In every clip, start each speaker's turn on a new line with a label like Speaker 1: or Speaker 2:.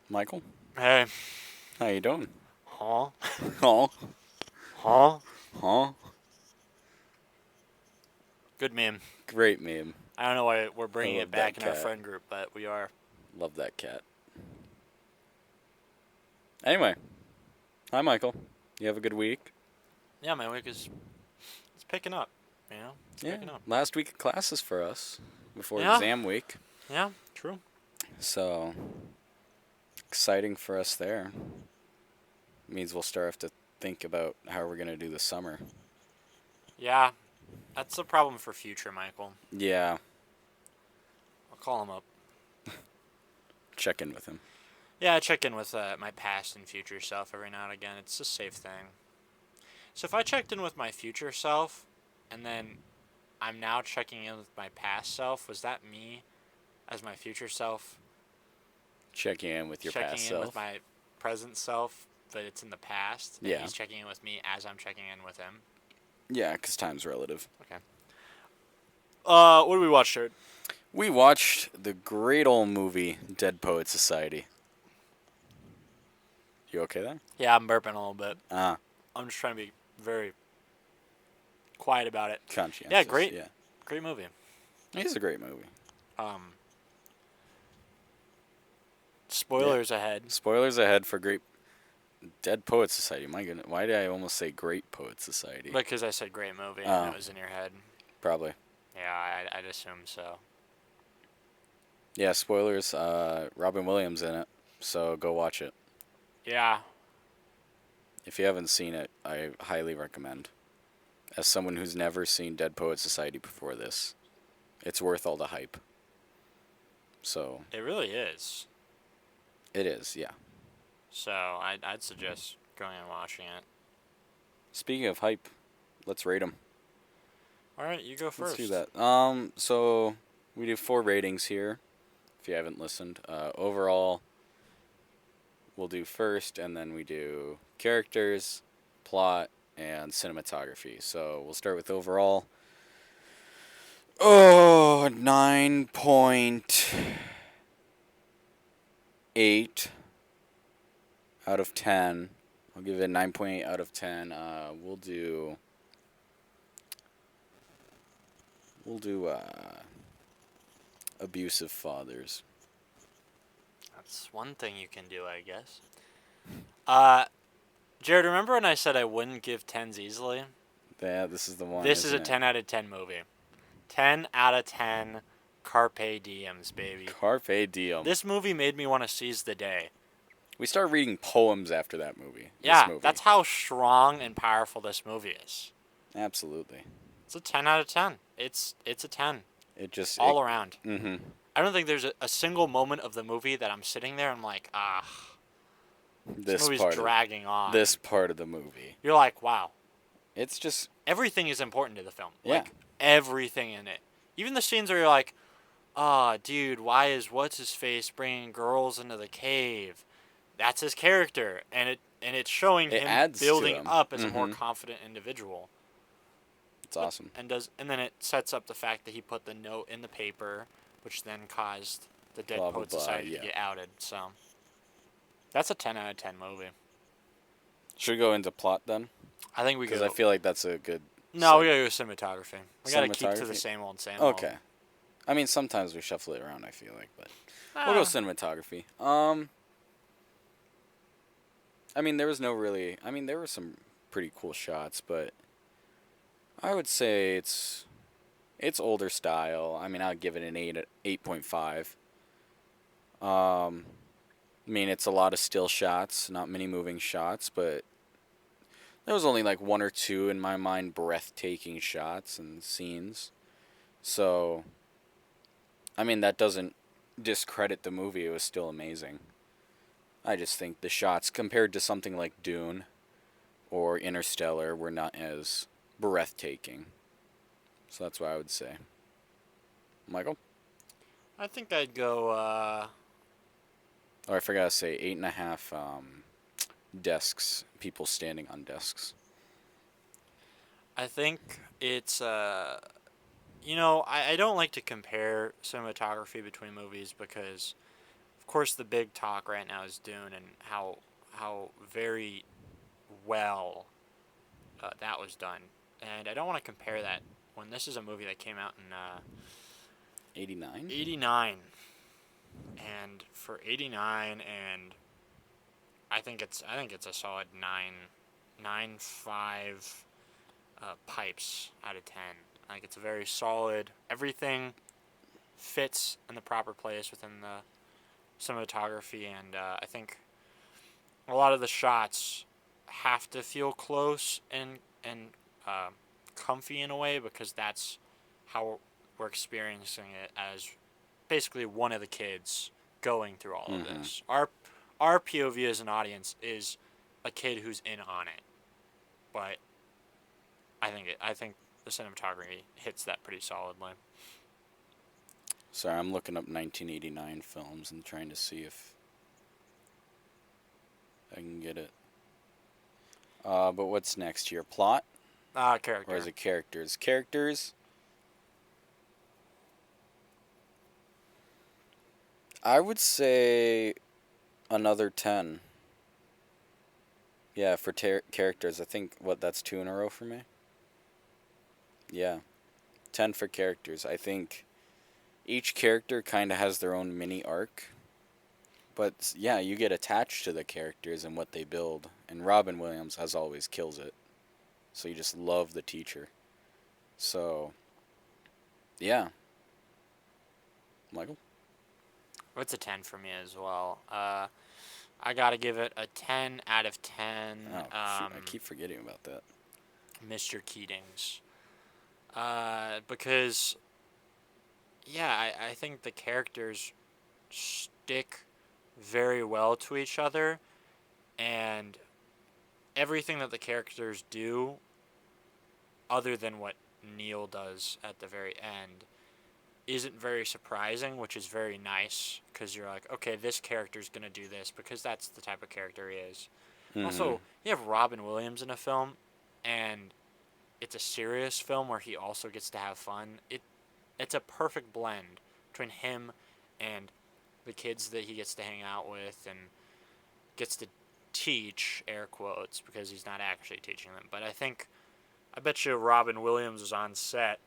Speaker 1: Michael,
Speaker 2: Hey.
Speaker 1: how you doing?
Speaker 2: Huh?
Speaker 1: Oh,
Speaker 2: Huh?
Speaker 1: huh?
Speaker 2: Good meme.
Speaker 1: Great meme.
Speaker 2: I don't know why we're
Speaker 1: I
Speaker 2: bringing it
Speaker 1: love that
Speaker 2: back in our
Speaker 1: cat.
Speaker 2: friend group, but we are.
Speaker 1: Love that cat. Anyway, hi Michael. You have a good week?
Speaker 2: Yeah, my week is it's picking up. It's
Speaker 1: Yeah.
Speaker 2: picking up.
Speaker 1: Last week of classes for us before
Speaker 2: Yeah,
Speaker 1: exam week.
Speaker 2: yeah, true.
Speaker 1: So exciting for us there. Means we'll start have to think about how we're gonna do the summer.
Speaker 2: Yeah, that's the problem for future Michael.
Speaker 1: Yeah.
Speaker 2: I'll call him up.
Speaker 1: Check in with him.
Speaker 2: Yeah, I check in with my past and future self every now and again. It's a safe thing. So if I checked in with my future self, and then I'm now checking in with my past self, was that me as my future self
Speaker 1: Checking in with your
Speaker 2: checking
Speaker 1: past
Speaker 2: in with
Speaker 1: self.
Speaker 2: my present self, but it's in the past, and
Speaker 1: Yeah.
Speaker 2: he's checking in with me as I'm checking in with him.
Speaker 1: Yeah, 'cause time's relative.
Speaker 2: Okay. What did we watch, Jared?
Speaker 1: We watched the great old movie Dead Poet Society. You okay there?
Speaker 2: Yeah, I'm burping a little bit.
Speaker 1: Ah,
Speaker 2: I'm just trying to be very quiet about it.
Speaker 1: conscientious.
Speaker 2: Yeah, great,
Speaker 1: Yeah.
Speaker 2: great movie.
Speaker 1: It's a great movie.
Speaker 2: Um,
Speaker 1: Yeah.
Speaker 2: spoilers ahead.
Speaker 1: Spoilers ahead for Great Dead Poet Society. My goodness, why did I almost say Great Poet Society?
Speaker 2: Because I said great movie and
Speaker 1: Oh.
Speaker 2: it was in your head.
Speaker 1: Probably.
Speaker 2: Yeah, I'd assume so.
Speaker 1: Yeah, spoilers. Robin Williams in it, so go watch it.
Speaker 2: Yeah,
Speaker 1: If you haven't seen it, I highly recommend. As someone who's never seen Dead Poet Society before this, it's worth all the hype. So
Speaker 2: it really is.
Speaker 1: it is, yeah.
Speaker 2: So I'd suggest going and watching it.
Speaker 1: Speaking of hype, let's rate them.
Speaker 2: All right, you go first.
Speaker 1: Let's do that. So we do 4 ratings here. If you haven't listened, overall, we'll do first, and then we do characters, plot, and cinematography. So we'll start with overall. Oh, 9.8 out of 10. I'll give it a 9.8 out of 10. We'll do abusive fathers.
Speaker 2: That's one thing you can do, I guess. Jared, remember when I said I wouldn't give 10s easily?
Speaker 1: Yeah, this is the one.
Speaker 2: This is a
Speaker 1: isn't it?
Speaker 2: 10 out of 10 movie. 10 out of 10 Carpe Diems, baby.
Speaker 1: Carpe Diem.
Speaker 2: This movie made me want to seize the day.
Speaker 1: We started reading poems after that movie.
Speaker 2: Yeah,
Speaker 1: This movie.
Speaker 2: that's how strong and powerful this movie is.
Speaker 1: Absolutely.
Speaker 2: It's a 10 out of 10. It's a 10
Speaker 1: It just
Speaker 2: all around.
Speaker 1: Mm-hmm.
Speaker 2: I don't think there's a single moment of the movie that I'm sitting there and I'm like, this movie's dragging on.
Speaker 1: This part of the movie.
Speaker 2: You're like, wow.
Speaker 1: It's just
Speaker 2: Everything is important to the film.
Speaker 1: Yeah.
Speaker 2: Like, everything in it. Even the scenes where you're like, dude, why is what's-his-face bringing girls into the cave? That's his character. And it's showing
Speaker 1: It
Speaker 2: him
Speaker 1: adds to
Speaker 2: building
Speaker 1: him.
Speaker 2: up as a more
Speaker 1: Mhm.
Speaker 2: confident individual.
Speaker 1: It's awesome.
Speaker 2: And then it sets up the fact that he put the note in the paper, which then caused the Dead
Speaker 1: Blah, blah,
Speaker 2: Poet
Speaker 1: blah,
Speaker 2: Society
Speaker 1: yeah.
Speaker 2: to get outed. So that's a 10 out of 10 movie.
Speaker 1: Should we go into plot then?
Speaker 2: I think we
Speaker 1: Because
Speaker 2: go.
Speaker 1: I feel like that's a good.
Speaker 2: No, we gotta go cinematography. We gotta keep to the
Speaker 1: Cinematography?
Speaker 2: same old, same old.
Speaker 1: Okay. I mean, sometimes we shuffle it around. I feel like, but
Speaker 2: Ah,
Speaker 1: we'll go cinematography. I mean, there was no really. I mean, there were some pretty cool shots, but I would say it's older style. I mean, I'd give it an 8.5. I mean, it's a lot of still shots, not many moving shots, but there was only like 1 or 2 in my mind breathtaking shots and scenes. So, I mean, that doesn't discredit the movie. It was still amazing. I just think the shots compared to something like Dune or Interstellar were not as breathtaking. So that's what I would say. Michael?
Speaker 2: I think I'd go.
Speaker 1: Oh, I forgot to say 8.5 desks, people standing on desks.
Speaker 2: I think it's. I don't like to compare cinematography between movies because, of course, the big talk right now is Dune and how very well that was done. And I don't want to compare that when this is a movie that came out in
Speaker 1: 89.
Speaker 2: 89. And for 89, and I think it's a solid 9.5 pipes out of 10. I think it's a very solid. Everything fits in the proper place within the cinematography, and I think a lot of the shots have to feel close and comfy in a way, because that's how we're experiencing it as basically one of the kids going through all of this. Our POV as an audience is a kid who's in on it, but I think the cinematography hits that pretty solidly.
Speaker 1: Sorry, I'm looking up 1989 films and trying to see if I can get it. But what's next here? Plot?
Speaker 2: Character.
Speaker 1: Or is it characters? Characters? I would say another 10. Yeah, for characters. I think, that's 2 in a row for me? Yeah. 10 for characters. I think each character kind of has their own mini arc. But, yeah, you get attached to the characters and what they build. And Robin Williams, as always, kills it. So you just love the teacher. So, yeah. Michael?
Speaker 2: It's a 10 for me as well. I gotta give it a 10 out of 10.
Speaker 1: Oh, shoot, I keep forgetting about that.
Speaker 2: Mr. Keatings. Because, yeah, I think the characters stick very well to each other, and everything that the characters do, other than what Neil does at the very end, isn't very surprising, which is very nice, because you're like, okay, this character's going to do this, because that's the type of character he is. Also, you have Robin Williams in a film, and it's a serious film where he also gets to have fun. It's a perfect blend between him and the kids that he gets to hang out with and gets to teach, air quotes, because he's not actually teaching them. But I bet you Robin Williams was on set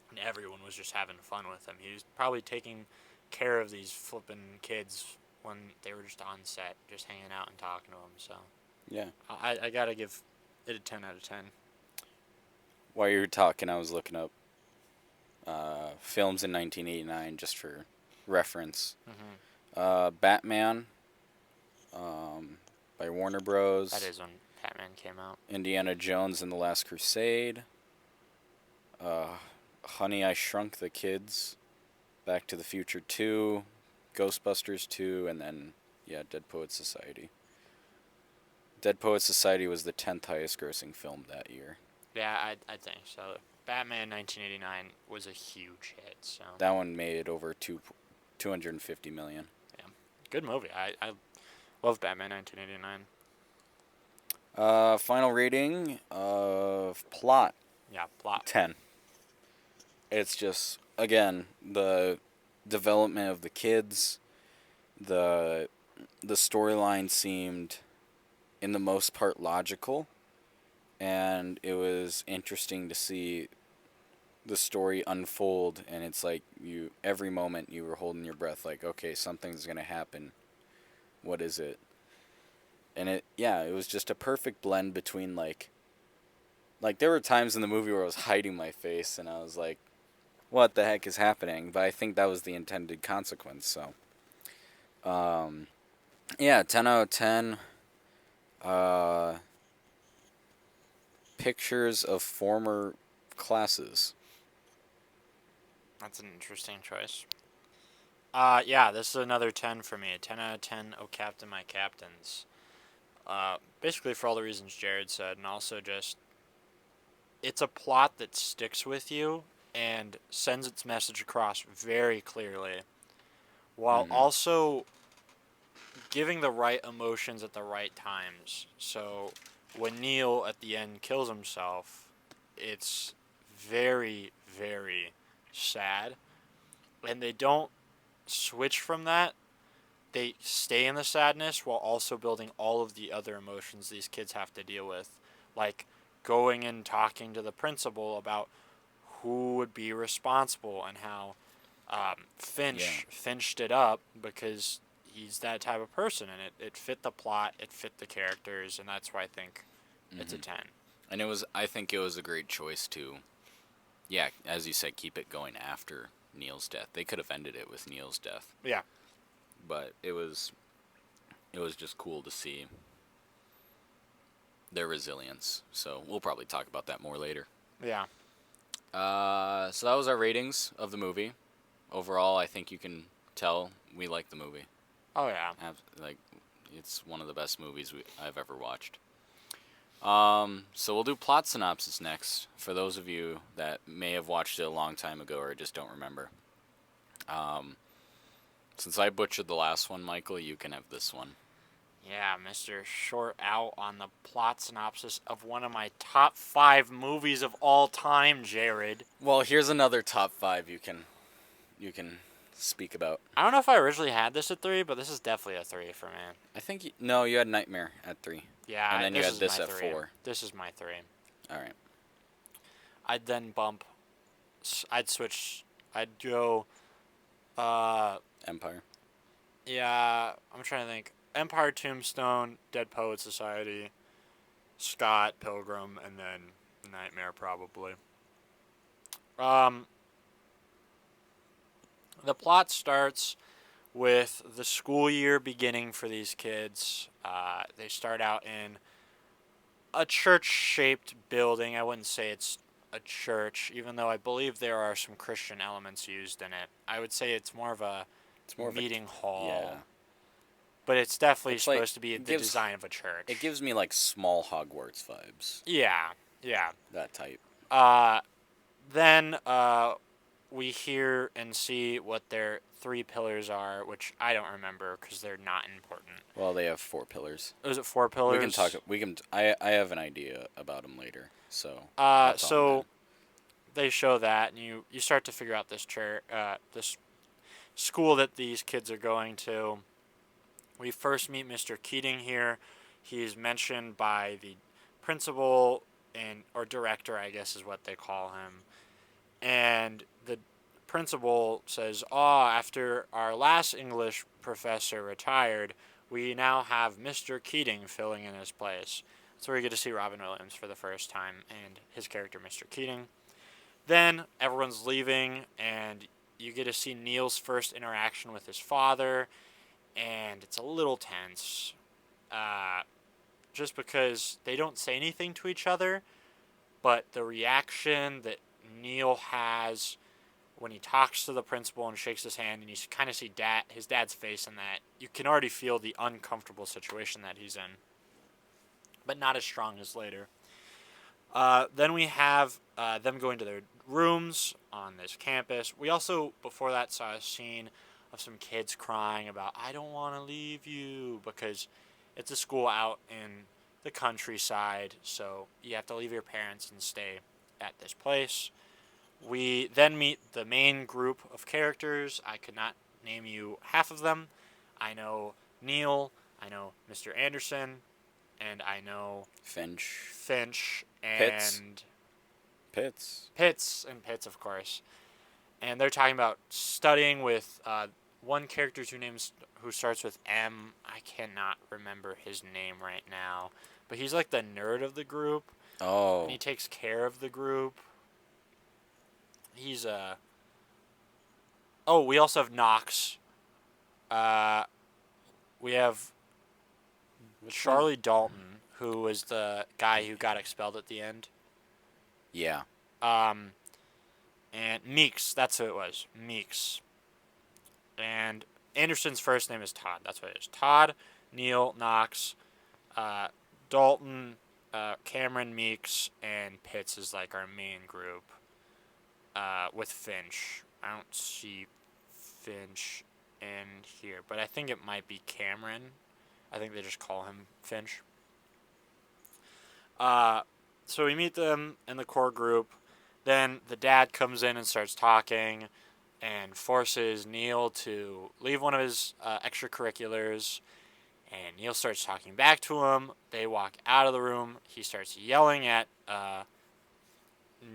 Speaker 2: and everyone was just having fun with him. He was probably taking care of these flippin' kids when they were just on set, just hanging out and talking to them. So
Speaker 1: Yeah.
Speaker 2: I gotta give it a 10 out of 10.
Speaker 1: While you were talking, I was looking up films in 1989 just for reference. Batman by Warner Bros.
Speaker 2: That is when Batman came out.
Speaker 1: Indiana Jones and the Last Crusade. Honey, I Shrunk the Kids. Back to the Future 2. Ghostbusters 2. And then, yeah, Dead Poets Society. Dead Poets Society was the 10th highest grossing film that year.
Speaker 2: Yeah, I think so. Batman 1989 was a huge hit. So
Speaker 1: that one made over 250 million.
Speaker 2: Yeah, good movie. I love Batman 1989.
Speaker 1: Final rating of plot.
Speaker 2: Yeah, plot.
Speaker 1: 10. It's just, again, the development of the kids, the storyline seemed, in the most part, logical, and it was interesting to see the story unfold, and it's like every moment you were holding your breath, like, okay, something's gonna happen. What is it? And it was just a perfect blend between like there were times in the movie where I was hiding my face and I was like, what the heck is happening? But I think that was the intended consequence. So, 10 out of 10. Pictures of former classes.
Speaker 2: That's an interesting choice. Yeah, this is another 10 for me. A 10 out of 10. Oh, Captain, my captains. Basically for all the reasons Jared said, and also just, it's a plot that sticks with you and sends its message across very clearly, while also giving the right emotions at the right times. So when Neil at the end kills himself, it's very, very sad, and they don't switch from that they stay in the sadness while also building all of the other emotions these kids have to deal with, like going and talking to the principal about who would be responsible and how
Speaker 1: Yeah.
Speaker 2: Finch finched it up because he's that type of person, and it fit the plot, it fit the characters, and that's why I think it's a
Speaker 1: Hmm.
Speaker 2: 10.
Speaker 1: And I think it was a great choice to, yeah, as you said, keep it going after Neil's death. They could have ended it with Neil's death,
Speaker 2: Yeah.
Speaker 1: but it was just cool to see their resilience. So we'll probably talk about that more later.
Speaker 2: Yeah.
Speaker 1: So that was our ratings of the movie. Overall, I think you can tell we like the movie.
Speaker 2: Oh yeah.
Speaker 1: Like, it's one of the best movies I've ever watched. So we'll do plot synopsis next for those of you that may have watched it a long time ago or just don't remember. Um, since I butchered the last one, Michael, you can have this one.
Speaker 2: Yeah, Mr. Short out on the plot synopsis of one of my top 5 movies of all time, Jared.
Speaker 1: Well, here's another top 5 you can speak about.
Speaker 2: I don't know if I originally had this at 3, but this is definitely a 3 for me.
Speaker 1: I think no, you had Nightmare at 3.
Speaker 2: Yeah,
Speaker 1: And then you
Speaker 2: this
Speaker 1: had
Speaker 2: is
Speaker 1: this
Speaker 2: my
Speaker 1: at
Speaker 2: 3.
Speaker 1: 4.
Speaker 2: This is my 3.
Speaker 1: All right.
Speaker 2: I'd then bump. I'd switch. I'd go. Uh,
Speaker 1: Empire.
Speaker 2: yeah, I'm trying to think. Empire, Tombstone, Dead Poet Society, Scott, Pilgrim, and then Nightmare probably. Um, the plot starts with the school year beginning for these kids. They start out in a church-shaped building. I wouldn't say it's a church, even though I believe there are some Christian elements used in it. I would say it's more of a
Speaker 1: It's more of
Speaker 2: meeting hall.
Speaker 1: yeah.
Speaker 2: But it's definitely
Speaker 1: It's like
Speaker 2: supposed to be the design of a church.
Speaker 1: It gives me like small Hogwarts vibes.
Speaker 2: Yeah, yeah.
Speaker 1: That type.
Speaker 2: Then we hear and see what their 3 pillars are, which I don't remember because they're not important.
Speaker 1: Well, they have 4 pillars.
Speaker 2: Was it 4 pillars?
Speaker 1: We can talk. We can. I have an idea about them later. So.
Speaker 2: So they show that, and you start to figure out this this school that these kids are going to. We first meet Mr. Keating here. He's mentioned by the principal or director, I guess is what they call him. And the principal says, after our last English professor retired, we now have Mr. Keating filling in his place. So we get to see Robin Williams for the first time and his character, Mr. Keating. Then everyone's leaving, and you get to see Neil's first interaction with his father, and it's a little tense. Just because they don't say anything to each other, but the reaction that Neil has when he talks to the principal and shakes his hand, and you kind of see his dad's face in that, you can already feel the uncomfortable situation that he's in, but not as strong as later. Then we have them going to their rooms on this campus. We also, before that, saw a scene of some kids crying about, I don't want to leave you, because it's a school out in the countryside, so you have to leave your parents and stay at this place. We then meet the main group of characters. I could not name you half of them. I know Neil, I know Mr. Anderson, and I know Finch, and Pitts, of course. And they're talking about studying with one character who starts with M. I cannot remember his name right now, but he's like the nerd of the group.
Speaker 1: Oh.
Speaker 2: And he takes care of the group. He's we also have Knox. We have Charlie Dalton, who was the guy who got expelled at the end.
Speaker 1: Yeah.
Speaker 2: And Meeks, that's who it was. Meeks. And Anderson's first name is Todd. That's what it is. Todd, Neil, Knox, Dalton, Cameron, Meeks, and Pitts is like our main group. With Finch. I don't see Finch in here, but I think it might be Cameron. I think they just call him Finch. So we meet them in the core group. Then the dad comes in and starts talking, and forces Neil to leave one of his extracurriculars. And Neil starts talking back to him. They walk out of the room. He starts yelling at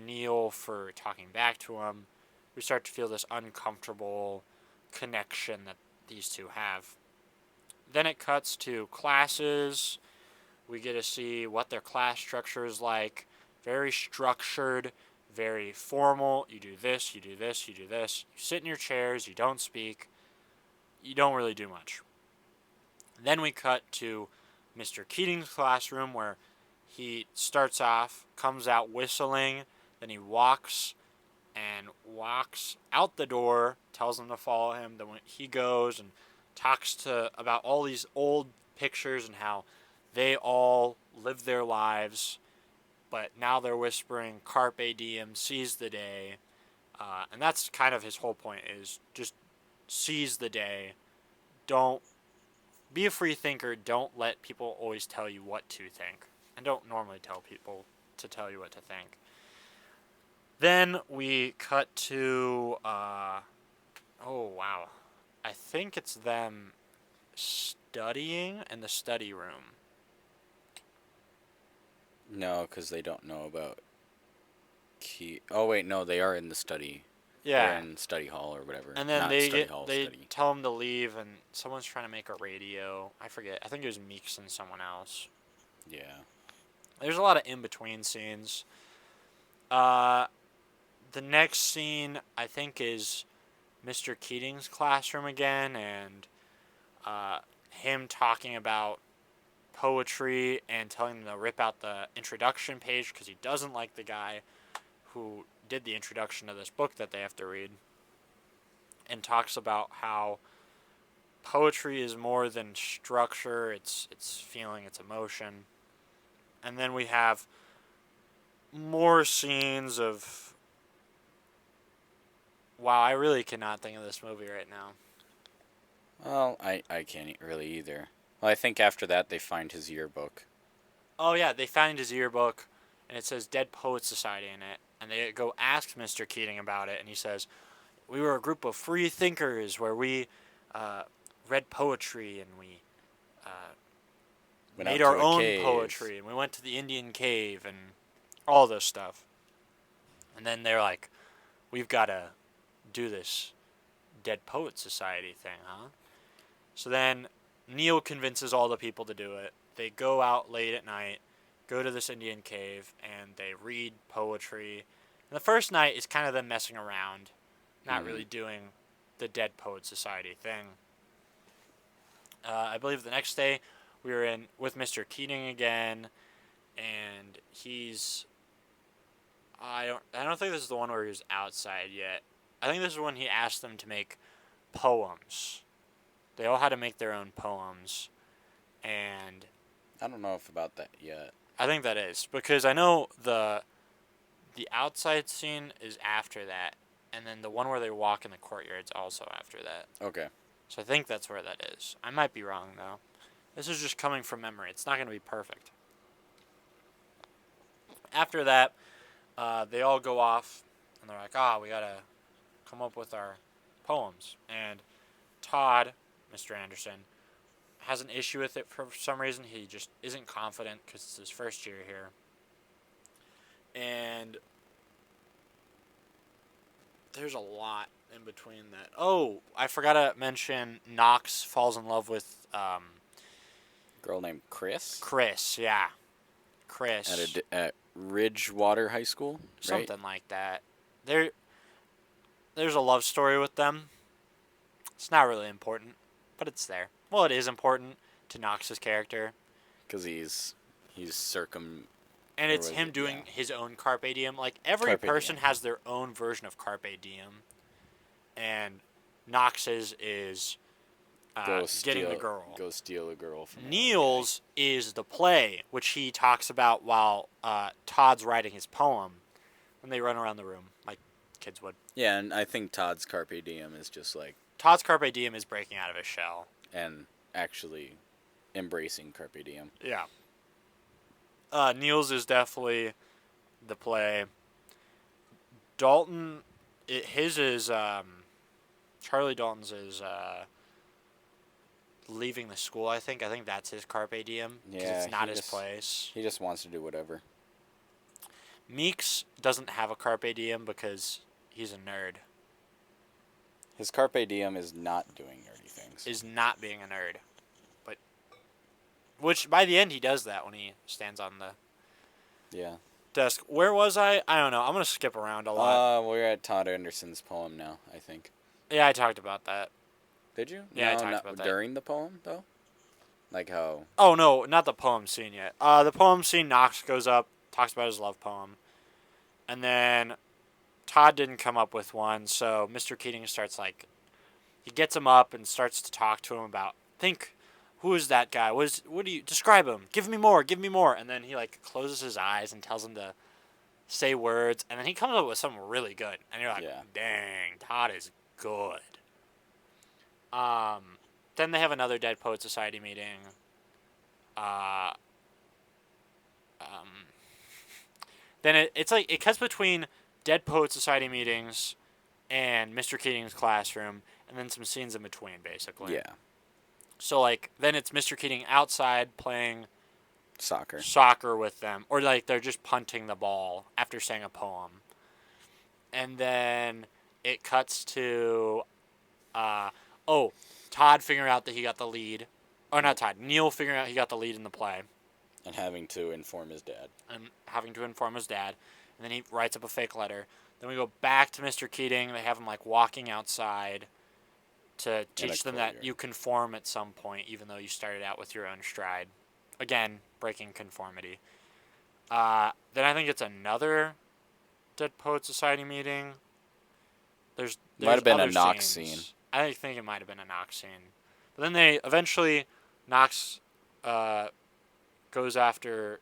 Speaker 2: Neil for talking back to him. We start to feel this uncomfortable connection that these two have. Then it cuts to classes. We get to see what their class structure is like. Very structured, very formal. You do this, you do this, you do this. You sit in your chairs, you don't speak. You don't really do much. Then we cut to Mr. Keating's classroom where he starts off, comes out whistling, then he walks out the door, tells them to follow him. Then when he goes and talks to about all these old pictures and how they all live their lives, but now they're whispering carpe diem, seize the day, and that's kind of his whole point, is just seize the day. Don't be a free thinker. Don't let people always tell you what to think, and don't normally tell people to tell you what to think. Then we cut to, oh wow, I think it's them studying in the study room.
Speaker 1: No, because they don't know about Oh wait, no, they are in the study.
Speaker 2: Yeah.
Speaker 1: They're in study hall or whatever.
Speaker 2: And then
Speaker 1: Not
Speaker 2: they
Speaker 1: study
Speaker 2: get
Speaker 1: hall,
Speaker 2: they
Speaker 1: study.
Speaker 2: tell him to leave, and someone's trying to make a radio. I forget. I think it was Meeks and someone else.
Speaker 1: Yeah.
Speaker 2: There's a lot of in between scenes. The next scene I think is Mr. Keating's classroom again, and him talking about poetry and telling them to rip out the introduction page because he doesn't like the guy who did the introduction to this book that they have to read, and talks about how poetry is more than structure, it's feeling, it's emotion. And then we have more scenes of, wow, I really cannot think of this movie right now.
Speaker 1: Well, I can't really either. Well, I think after that they find his yearbook.
Speaker 2: Oh yeah, they found his yearbook, and it says Dead Poets Society in it, and they go ask Mr. Keating about it, and he says, we were a group of free thinkers where we read poetry, and we
Speaker 1: Went
Speaker 2: made
Speaker 1: out
Speaker 2: our
Speaker 1: to a
Speaker 2: own
Speaker 1: cave.
Speaker 2: poetry, and we went to the Indian cave, and all this stuff. And then they're like, we've got to do this Dead Poets Society thing, huh? So then Neil convinces all the people to do it. They go out late at night, go to this Indian cave, and they read poetry. And the first night is kind of them messing around, not really doing the Dead Poets Society thing. I believe the next day we were in with Mr. Keating again, and he's, I don't think this is the one where he was outside yet. I think this is when he asked them to make poems. They all had to make their own poems, and
Speaker 1: I don't know if about that yet.
Speaker 2: I think that is because I know the outside scene is after that, and then the one where they walk in the courtyard is also after that.
Speaker 1: Okay.
Speaker 2: So I think that's where that is. I might be wrong though. This is just coming from memory. It's not going to be perfect. After that, they all go off, and they're like, we got to come up with our poems. And Todd, Mr. Anderson, has an issue with it for some reason. He just isn't confident because it's his first year here. And there's a lot in between that. Oh, I forgot to mention Knox falls in love with
Speaker 1: Girl named Chris.
Speaker 2: Chris, yeah. Chris.
Speaker 1: At Ridgewater High School, right?
Speaker 2: Something like that. There's a love story with them. It's not really important, but it's there. Well, it is important to Knox's character.
Speaker 1: Because he's
Speaker 2: and it's him doing his own carpe diem. Like, every person has their own version of carpe diem. And Knox's is getting the girl.
Speaker 1: Go steal a girl from
Speaker 2: Neil's is the play, which he talks about while Todd's writing his poem. When they run around the room, like kids would.
Speaker 1: Yeah, and I think Todd's carpe diem is just like...
Speaker 2: Todd's carpe diem is breaking out of his shell.
Speaker 1: And actually embracing carpe diem.
Speaker 2: Yeah. Neil's is definitely the play. Dalton, his is Charlie Dalton's is leaving the school, I think. I think that's his carpe diem. Because
Speaker 1: Yeah,
Speaker 2: it's not his place.
Speaker 1: He just wants to do whatever.
Speaker 2: Meeks doesn't have a carpe diem because he's a nerd.
Speaker 1: His carpe diem is not doing nerdy things.
Speaker 2: Is not being a nerd. But which by the end he does that when he stands on the desk. Where was I? I don't know. I'm going to skip around a lot.
Speaker 1: We're at Todd Anderson's poem now, I think.
Speaker 2: Yeah, I talked about that.
Speaker 1: Did you?
Speaker 2: Yeah,
Speaker 1: no,
Speaker 2: I talked about that.
Speaker 1: During the poem, though? Like how...
Speaker 2: Oh, no, not the poem scene yet. The poem scene, Knox goes up, talks about his love poem. And then Todd didn't come up with one, so Mr. Keating starts he gets him up and starts to talk to him about, who is that guy? What do you, describe him. Give me more. And then he closes his eyes and tells him to say words. And then he comes up with something really good. And you're like, dang, Todd is good. Then they have another Dead Poet Society meeting. Then it cuts between Dead Poet Society meetings and Mr. Keating's classroom, and then some scenes in between, basically.
Speaker 1: Yeah.
Speaker 2: So, then it's Mr. Keating outside playing
Speaker 1: soccer
Speaker 2: with them, or they're just punting the ball after saying a poem. And then it cuts to, Todd figuring out that he got the lead. Or not Todd, Neil figuring out he got the lead in the play.
Speaker 1: And having to inform his dad.
Speaker 2: And then he writes up a fake letter. Then we go back to Mr. Keating. They have him walking outside to teach them that you conform at some point, even though you started out with your own stride. Again, breaking conformity. Then I think it's another Dead Poet Society meeting. There's
Speaker 1: might have been a
Speaker 2: other
Speaker 1: Knox
Speaker 2: scenes.
Speaker 1: scene.
Speaker 2: I think it might have been a Knox scene. But then they eventually, Knox goes after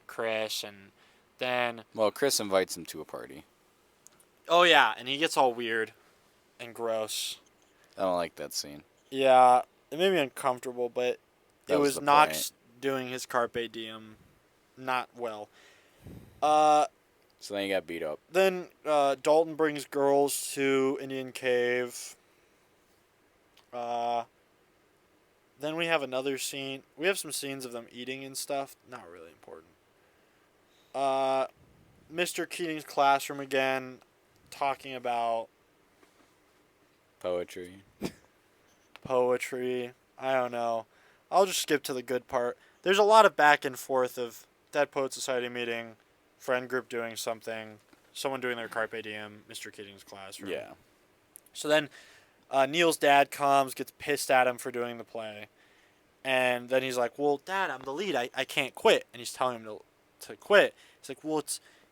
Speaker 2: Chris, and then...
Speaker 1: Well, Chris invites him to a party.
Speaker 2: Oh, yeah, and he gets all weird and gross.
Speaker 1: I don't like that scene.
Speaker 2: Yeah, it made me uncomfortable, but it was Knox
Speaker 1: point.
Speaker 2: doing his carpe diem not well.
Speaker 1: So then he got beat up.
Speaker 2: Then Dalton brings girls to Indian Cave. Then we have another scene. We have some scenes of them eating and stuff. Not really important. Mr. Keating's classroom again, talking about
Speaker 1: Poetry.
Speaker 2: I don't know. I'll just skip to the good part. There's a lot of back and forth of Dead Poet Society meeting, friend group doing something, someone doing their carpe diem, Mr. Keating's classroom.
Speaker 1: Yeah.
Speaker 2: So then Neil's dad comes, gets pissed at him for doing the play. And then he's like, well, Dad, I'm the lead. I can't quit. And he's telling him to quit. He's like, well,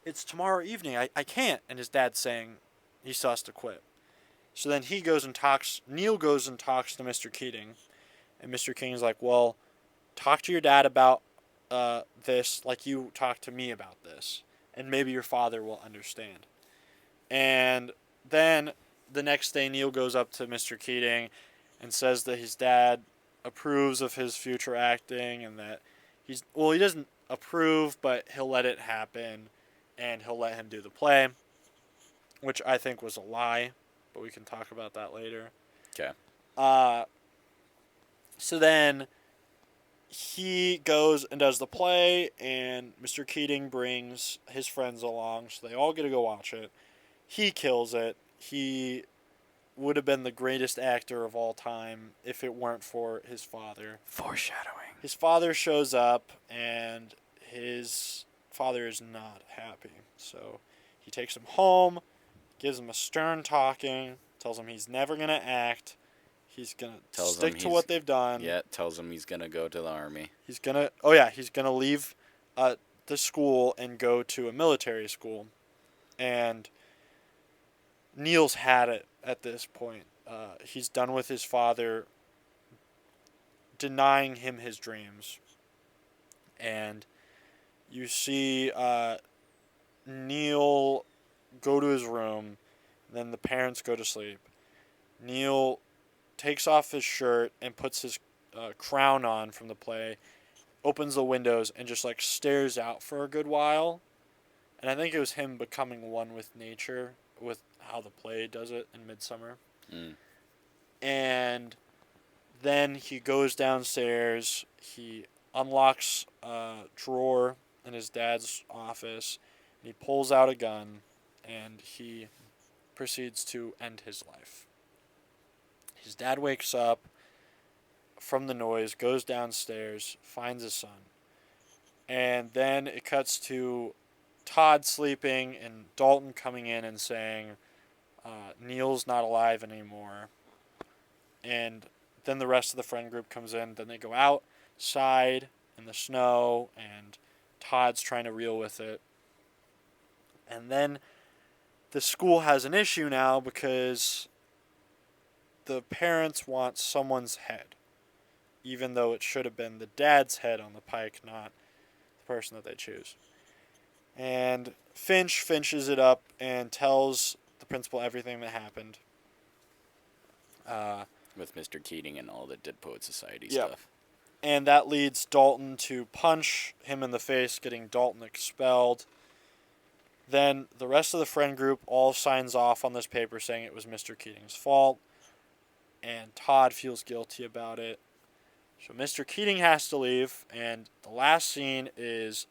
Speaker 2: it's tomorrow evening. I can't. And his dad's saying he still has to quit. So then Neil goes and talks to Mr. Keating. And Mr. Keating's like, well, talk to your dad about this like you talked to me about this. And maybe your father will understand. And then the next day, Neil goes up to Mr. Keating and says that his dad approves of his future acting and that he doesn't approve, but he'll let it happen and he'll let him do the play, which I think was a lie, but we can talk about that later.
Speaker 1: Okay.
Speaker 2: So then he goes and does the play, and Mr. Keating brings his friends along, so they all get to go watch it. He kills it. He would have been the greatest actor of all time if it weren't for his father.
Speaker 1: Foreshadowing.
Speaker 2: His father shows up, and his father is not happy. So he takes him home, gives him a stern talking, tells him he's never going to act. He's going to stick to what they've done.
Speaker 1: Yeah, tells him he's going to go to the army.
Speaker 2: He's going to leave the school and go to a military school. And Neil's had it at this point. He's done with his father denying him his dreams. And you see Neil go to his room. Then the parents go to sleep. Neil takes off his shirt and puts his crown on from the play, opens the windows, and just stares out for a good while. And I think it was him becoming one with nature, with how the play does it in Midsummer.
Speaker 3: And then he goes downstairs. He unlocks a drawer in his dad's office. And he pulls out a gun, and he proceeds to end his life. His dad wakes up from the noise, goes downstairs, finds his son. And then it cuts to Todd sleeping and Dalton coming in and saying, Neil's not alive anymore. And then the rest of the friend group comes in. Then they go outside in the snow, and Todd's trying to reel with it. And then the school has an issue now because the parents want someone's head, even though it should have been the dad's head on the pike, not the person that they choose. And Finch finches it up and tells the principal everything that happened.
Speaker 1: With Mr. Keating and all the Dead Poet Society
Speaker 3: Yep.
Speaker 1: stuff.
Speaker 3: And that leads Dalton to punch him in the face, getting Dalton expelled. Then the rest of the friend group all signs off on this paper saying it was Mr. Keating's fault. And Todd feels guilty about it. So Mr. Keating has to leave, and the last scene is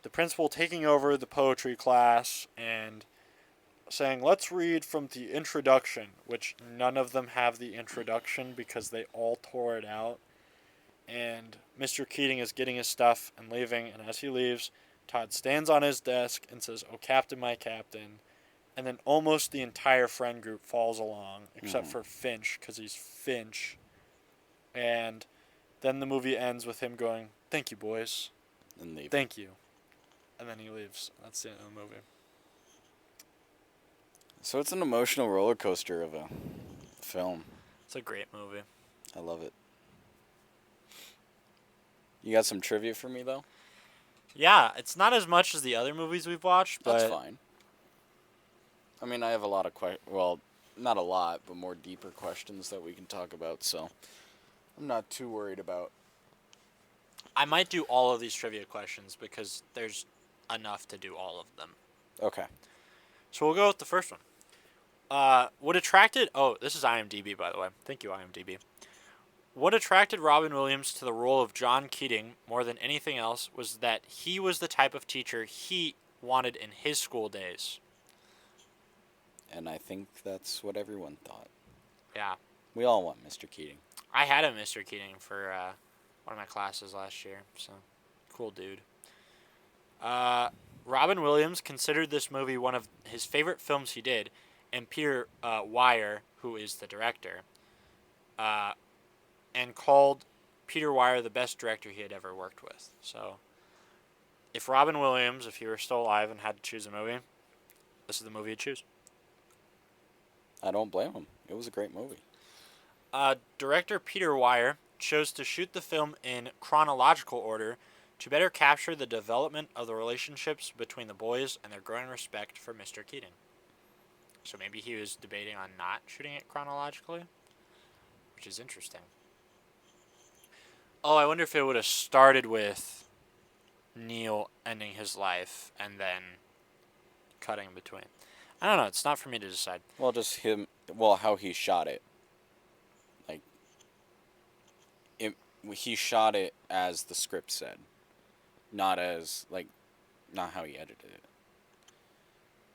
Speaker 3: the principal taking over the poetry class and saying, let's read from the introduction, which none of them have the introduction because they all tore it out. And Mr. Keating is getting his stuff and leaving, and as he leaves, Todd stands on his desk and says, "Oh, Captain, my Captain." And then almost the entire friend group falls along, except for Finch, because he's Finch. And then the movie ends with him going, "Thank you, boys.
Speaker 1: And leave.
Speaker 3: Thank you." And then he leaves. That's the end of the movie.
Speaker 1: So it's an emotional roller coaster of a film.
Speaker 2: It's a great movie.
Speaker 1: I love it. You got some trivia for me, though?
Speaker 2: Yeah, it's not as much as the other movies we've watched, but
Speaker 1: That's fine. I mean, I have a lot of well, not a lot, but more deeper questions that we can talk about, so I'm not too worried about.
Speaker 2: I might do all of these trivia questions because there's enough to do all of them.
Speaker 1: Okay.
Speaker 2: So we'll go with the first one. What attracted... Oh, this is IMDb, by the way. Thank you, IMDb. What attracted Robin Williams to the role of John Keating more than anything else was that he was the type of teacher he wanted in his school days.
Speaker 1: And I think that's what everyone thought.
Speaker 2: Yeah.
Speaker 1: We all want Mr. Keating.
Speaker 2: I had a Mr. Keating for one of my classes last year, so cool dude. Robin Williams considered this movie one of his favorite films he did, and Peter Weir, who is the director, and called Peter Weir the best director he had ever worked with. So, if Robin Williams, if he were still alive and had to choose a movie, this is the movie he'd choose.
Speaker 1: I don't blame him. It was a great movie.
Speaker 2: Director Peter Weir chose to shoot the film in chronological order to better capture the development of the relationships between the boys and their growing respect for Mr. Keating. So maybe he was debating on not shooting it chronologically, which is interesting. Oh, I wonder if it would have started with Neil ending his life and then cutting in between. I don't know. It's not for me to decide.
Speaker 1: Well, just him. Well, how he shot it. Like, he shot it as the script said, not not how he edited it.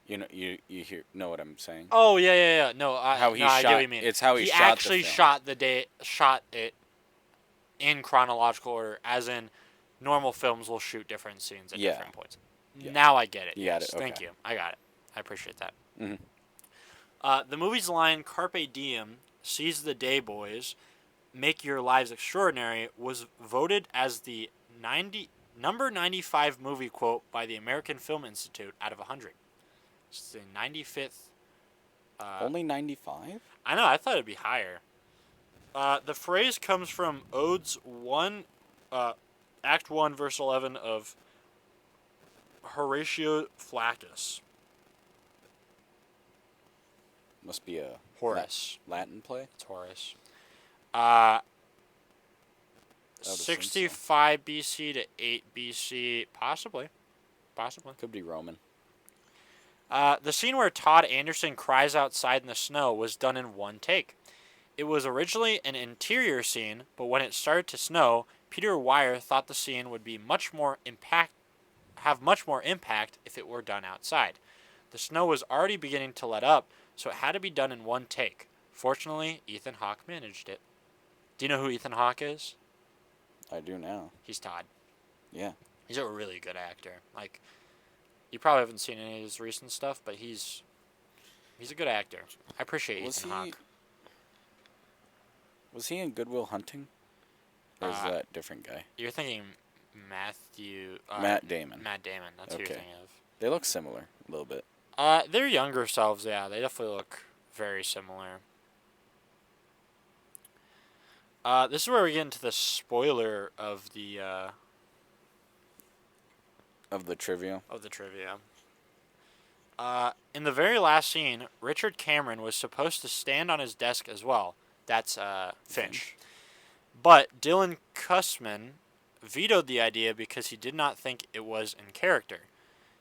Speaker 1: You know, you know what I'm saying?
Speaker 2: Oh yeah. No, I get what you mean.
Speaker 1: It's how he shot
Speaker 2: actually
Speaker 1: the film.
Speaker 2: shot it in chronological order, as in normal films will shoot different scenes at different points.
Speaker 1: Yeah.
Speaker 2: Now I get it.
Speaker 1: You got
Speaker 2: yes.
Speaker 1: it, okay.
Speaker 2: Thank you. I got it. I appreciate that.
Speaker 1: Mm-hmm.
Speaker 2: The movie's line "Carpe diem, seize the day, boys, make your lives extraordinary" was voted as the number 95 movie quote by the American Film Institute out of 100. It's the 95th.
Speaker 1: Only 95?
Speaker 2: I know. I thought it'd be higher. The phrase comes from Odes 1, Act 1, verse 11 of Horatio Flaccus.
Speaker 1: Must be a
Speaker 2: Horace.
Speaker 1: Latin play?
Speaker 2: It's Horace.
Speaker 1: I would assume
Speaker 2: 65 BC to 8 BC, possibly.
Speaker 1: Could be Roman.
Speaker 2: The scene where Todd Anderson cries outside in the snow was done in one take. It was originally an interior scene, but when it started to snow, Peter Weir thought the scene would be have much more impact if it were done outside. The snow was already beginning to let up, so it had to be done in one take. Fortunately, Ethan Hawke managed it. Do you know who Ethan Hawke is?
Speaker 1: I do now.
Speaker 2: He's Todd.
Speaker 1: Yeah.
Speaker 2: He's a really good actor. Like, you probably haven't seen any of his recent stuff, but he's a good actor. I appreciate Ethan Hawke.
Speaker 1: Was he in Good Will Hunting? Or is that a different guy?
Speaker 2: You're thinking Matthew...
Speaker 1: Matt Damon.
Speaker 2: Matt Damon, that's who you're thinking of.
Speaker 1: They look similar, a little bit.
Speaker 2: Their younger selves, yeah, they definitely look very similar. This is where we get into the spoiler of the...
Speaker 1: Of the trivia?
Speaker 2: Of the trivia. In the very last scene, Richard Cameron was supposed to stand on his desk as well. That's Finch. But Dylan Cussman vetoed the idea because he did not think it was in character.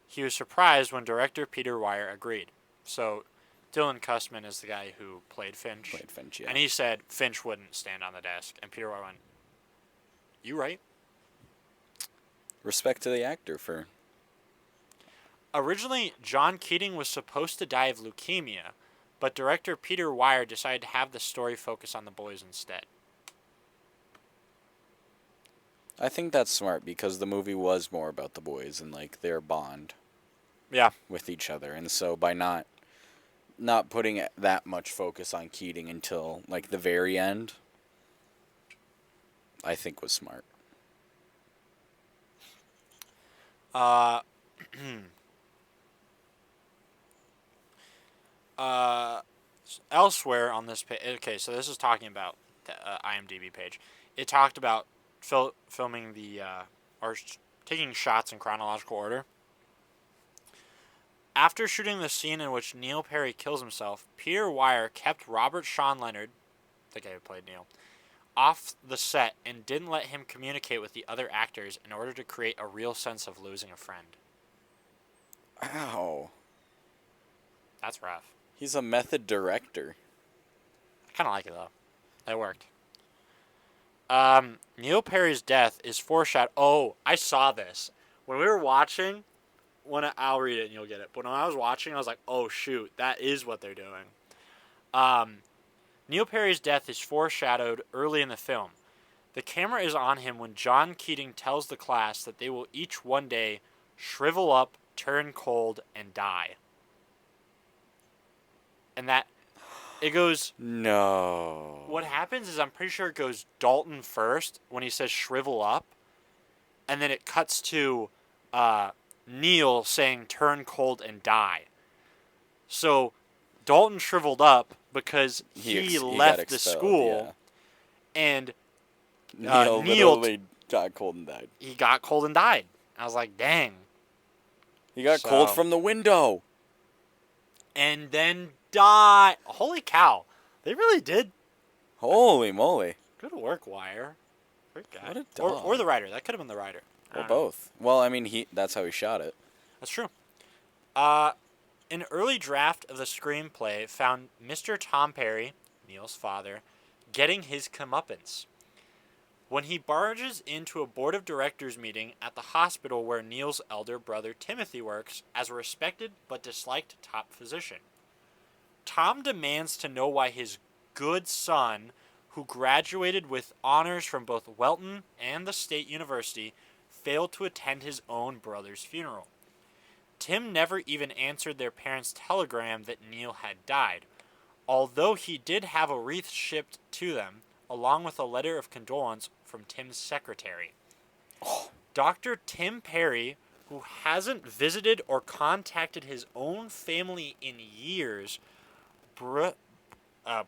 Speaker 2: He was surprised when director Peter Weir agreed. So Dylan Cussman is the guy who played Finch.
Speaker 1: Played Finch, yeah.
Speaker 2: And he said Finch wouldn't stand on the desk. And Peter Weir went, "You right?"
Speaker 1: Respect to the actor for...
Speaker 2: Originally, John Keating was supposed to die of leukemia, but director Peter Weir decided to have the story focus on the boys instead.
Speaker 1: I think that's smart because the movie was more about the boys and like their bond.
Speaker 2: Yeah.
Speaker 1: With each other, and so by not putting that much focus on Keating until like the very end, I think was smart.
Speaker 2: Elsewhere on this page, okay, so this is talking about the IMDb page. It talked about filming or taking shots in chronological order. After shooting the scene in which Neil Perry kills himself, Peter Weir kept Robert Sean Leonard, the guy who played Neil, off the set and didn't let him communicate with the other actors in order to create a real sense of losing a friend.
Speaker 1: Ow.
Speaker 2: That's rough.
Speaker 1: He's a method director.
Speaker 2: I kind of like it, though. It worked. Neil Perry's death is foreshadowed. Oh, I saw this. When we were watching, I'll read it and you'll get it. But when I was watching, I was like, oh, shoot, that is what they're doing. Neil Perry's death is foreshadowed early in the film. The camera is on him when John Keating tells the class that they will each one day shrivel up, turn cold, and die. And that, it goes...
Speaker 1: No.
Speaker 2: What happens is I'm pretty sure it goes Dalton first when he says shrivel up. And then it cuts to Neil saying turn cold and die. So Dalton shriveled up because he left the school. Yeah. And
Speaker 1: Neil literally got cold and died.
Speaker 2: He got cold and died. I was like, dang.
Speaker 1: He got cold from the window.
Speaker 2: And then died. Holy cow. They really did.
Speaker 1: Holy moly.
Speaker 2: Good work, Weir. Great guy.
Speaker 1: What a dog.
Speaker 2: Or the writer. That could have been the writer.
Speaker 1: Or both. Well, I mean, that's how he shot it.
Speaker 2: That's true. An early draft of the screenplay found Mr. Tom Perry, Neil's father, getting his comeuppance. When he barges into a board of directors meeting at the hospital where Neil's elder brother Timothy works as a respected but disliked top physician. Tom demands to know why his good son, who graduated with honors from both Welton and the State University, failed to attend his own brother's funeral. Tim never even answered their parents' telegram that Neil had died, although he did have a wreath shipped to them, along with a letter of condolence from Tim's secretary.
Speaker 1: Oh.
Speaker 2: Dr. Tim Perry, who hasn't visited or contacted his own family in years,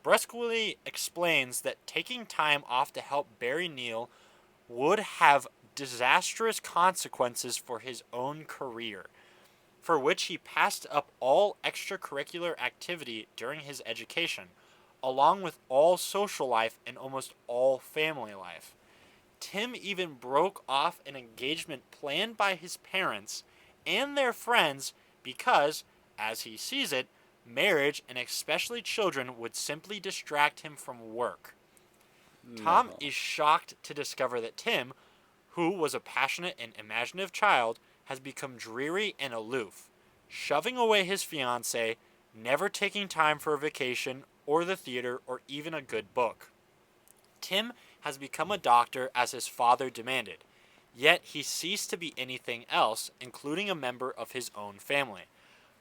Speaker 2: brusquely explains that taking time off to help bury Neil would have disastrous consequences for his own career, for which he passed up all extracurricular activity during his education, along with all social life and almost all family life. Tim even broke off an engagement planned by his parents and their friends because, as he sees it, marriage, and especially children would simply distract him from work. Tom is shocked to discover that Tim, who was a passionate and imaginative child, has become dreary and aloof, shoving away his fiancée, never taking time for a vacation or the theater or even a good book. Tim has become a doctor as his father demanded, yet he ceased to be anything else, including a member of his own family.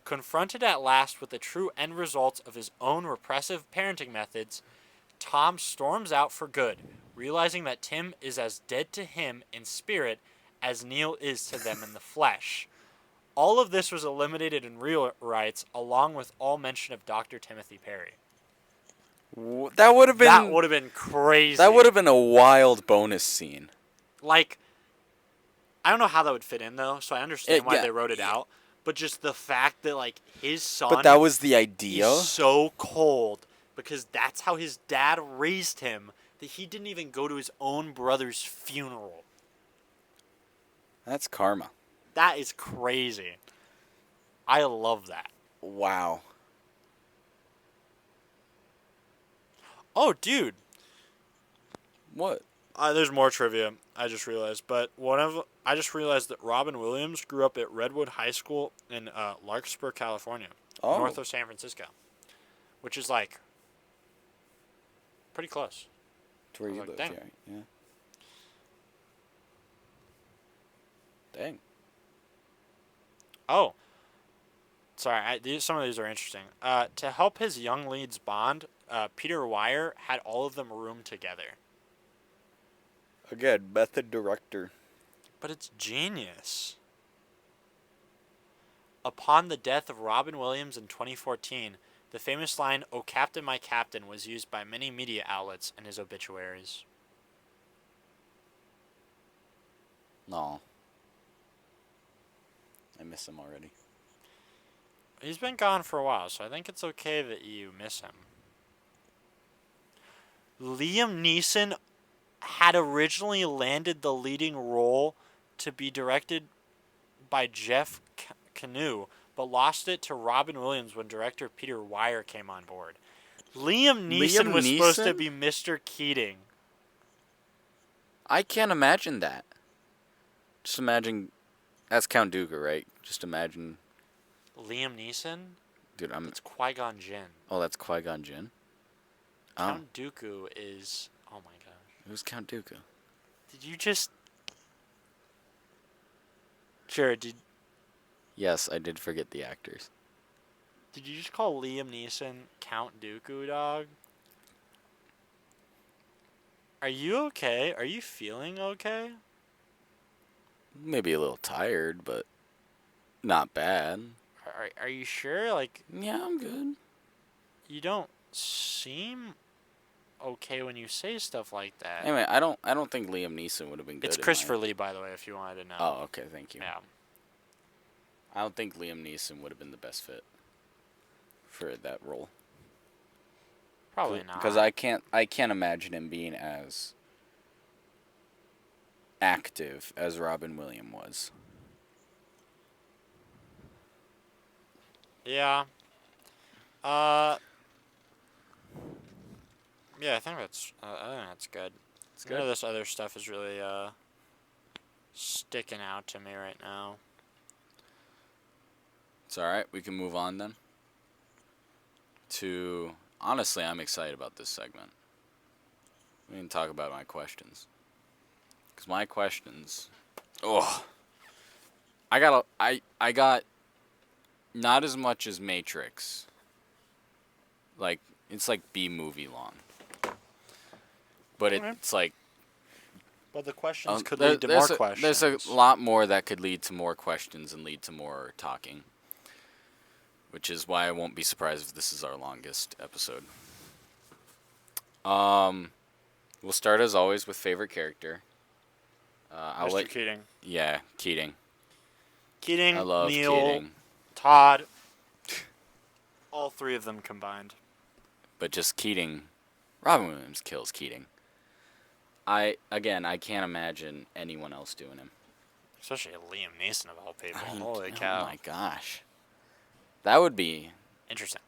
Speaker 2: Confronted at last with the true end results of his own repressive parenting methods, Tom storms out for good, realizing that Tim is as dead to him in spirit as Neil is to them in the flesh. All of this was eliminated in rewrites, along with all mention of Dr. Timothy Perry.
Speaker 1: That would have been.
Speaker 2: That would have been crazy.
Speaker 1: That would have been a wild bonus scene.
Speaker 2: Like, I don't know how that would fit in though, so I understand why
Speaker 1: yeah,
Speaker 2: they wrote it out. But just the fact that like his son,
Speaker 1: But that was the idea.
Speaker 2: is so cold because that's how his dad raised him that he didn't even go to his own brother's funeral.
Speaker 1: That's karma.
Speaker 2: That is crazy. I love that.
Speaker 1: Wow.
Speaker 2: Oh, dude.
Speaker 1: What?
Speaker 2: There's more trivia. I just realized, but I just realized that Robin Williams grew up at Redwood High School in Larkspur, California, north of San Francisco, which is like pretty close.
Speaker 1: To where you live,
Speaker 2: dang.
Speaker 1: yeah. Dang.
Speaker 2: Oh, sorry. Some of these are interesting. To help his young leads bond, Peter Weir had all of them room together.
Speaker 1: Again, method director.
Speaker 2: But it's genius. Upon the death of Robin Williams in 2014, the famous line, "Oh Captain, my Captain," was used by many media outlets in his obituaries.
Speaker 1: No. I miss him already.
Speaker 2: He's been gone for a while, so I think it's okay that you miss him. Liam Neeson had originally landed the leading role to be directed by Jeff Canoe, but lost it to Robin Williams when director Peter Weir came on board. Liam Neeson was supposed to be Mr. Keating.
Speaker 1: I can't imagine that. Just imagine. That's Count Dooku, right? Just imagine.
Speaker 2: Liam Neeson?
Speaker 1: Dude,
Speaker 2: It's Qui-Gon Jinn.
Speaker 1: Oh, that's Qui-Gon Jinn? Oh.
Speaker 2: Count Dooku is... Oh my gosh.
Speaker 1: Who's Count Dooku?
Speaker 2: Did you just... Jared,
Speaker 1: Yes, I did forget the actors.
Speaker 2: did you just call Liam Neeson Count Dooku, dog? Are you okay? Are you feeling okay?
Speaker 1: Maybe a little tired, but not bad.
Speaker 2: Are you sure? Like,
Speaker 1: Yeah, I'm good.
Speaker 2: you don't seem okay when you say stuff like that.
Speaker 1: Anyway, I don't think Liam Neeson would have been good.
Speaker 2: It's
Speaker 1: in
Speaker 2: Christopher Lee, by the way, if you wanted to know.
Speaker 1: Oh, okay, thank you.
Speaker 2: Yeah.
Speaker 1: I don't think Liam Neeson would have been the best fit for that role.
Speaker 2: Probably not.
Speaker 1: Because I can't imagine him being as active as Robin Williams was.
Speaker 2: Yeah. Yeah, I think that's good.
Speaker 1: It's
Speaker 2: None of this other stuff is really sticking out to me right now.
Speaker 1: It's all right. We can move on then. Honestly, I'm excited about this segment. We can talk about my questions. Because my questions... I got not as much as Matrix. Like, it's like B-movie long. But it's like...
Speaker 2: But the questions could lead to more questions.
Speaker 1: There's a lot more that could lead to more questions and lead to more talking. Which is why I won't be surprised if this is our longest episode. We'll start as always with favorite character.
Speaker 2: Mr. Keating.
Speaker 1: Yeah, Keating.
Speaker 2: Keating,
Speaker 1: I love
Speaker 2: Neil,
Speaker 1: Keating.
Speaker 2: Todd. All three of them combined.
Speaker 1: But just Keating. Robin Williams kills Keating. I can't imagine anyone else doing him.
Speaker 2: Especially Liam Neeson of all people.
Speaker 1: I mean,
Speaker 2: Holy cow.
Speaker 1: Oh my gosh. That would be...
Speaker 2: Interesting.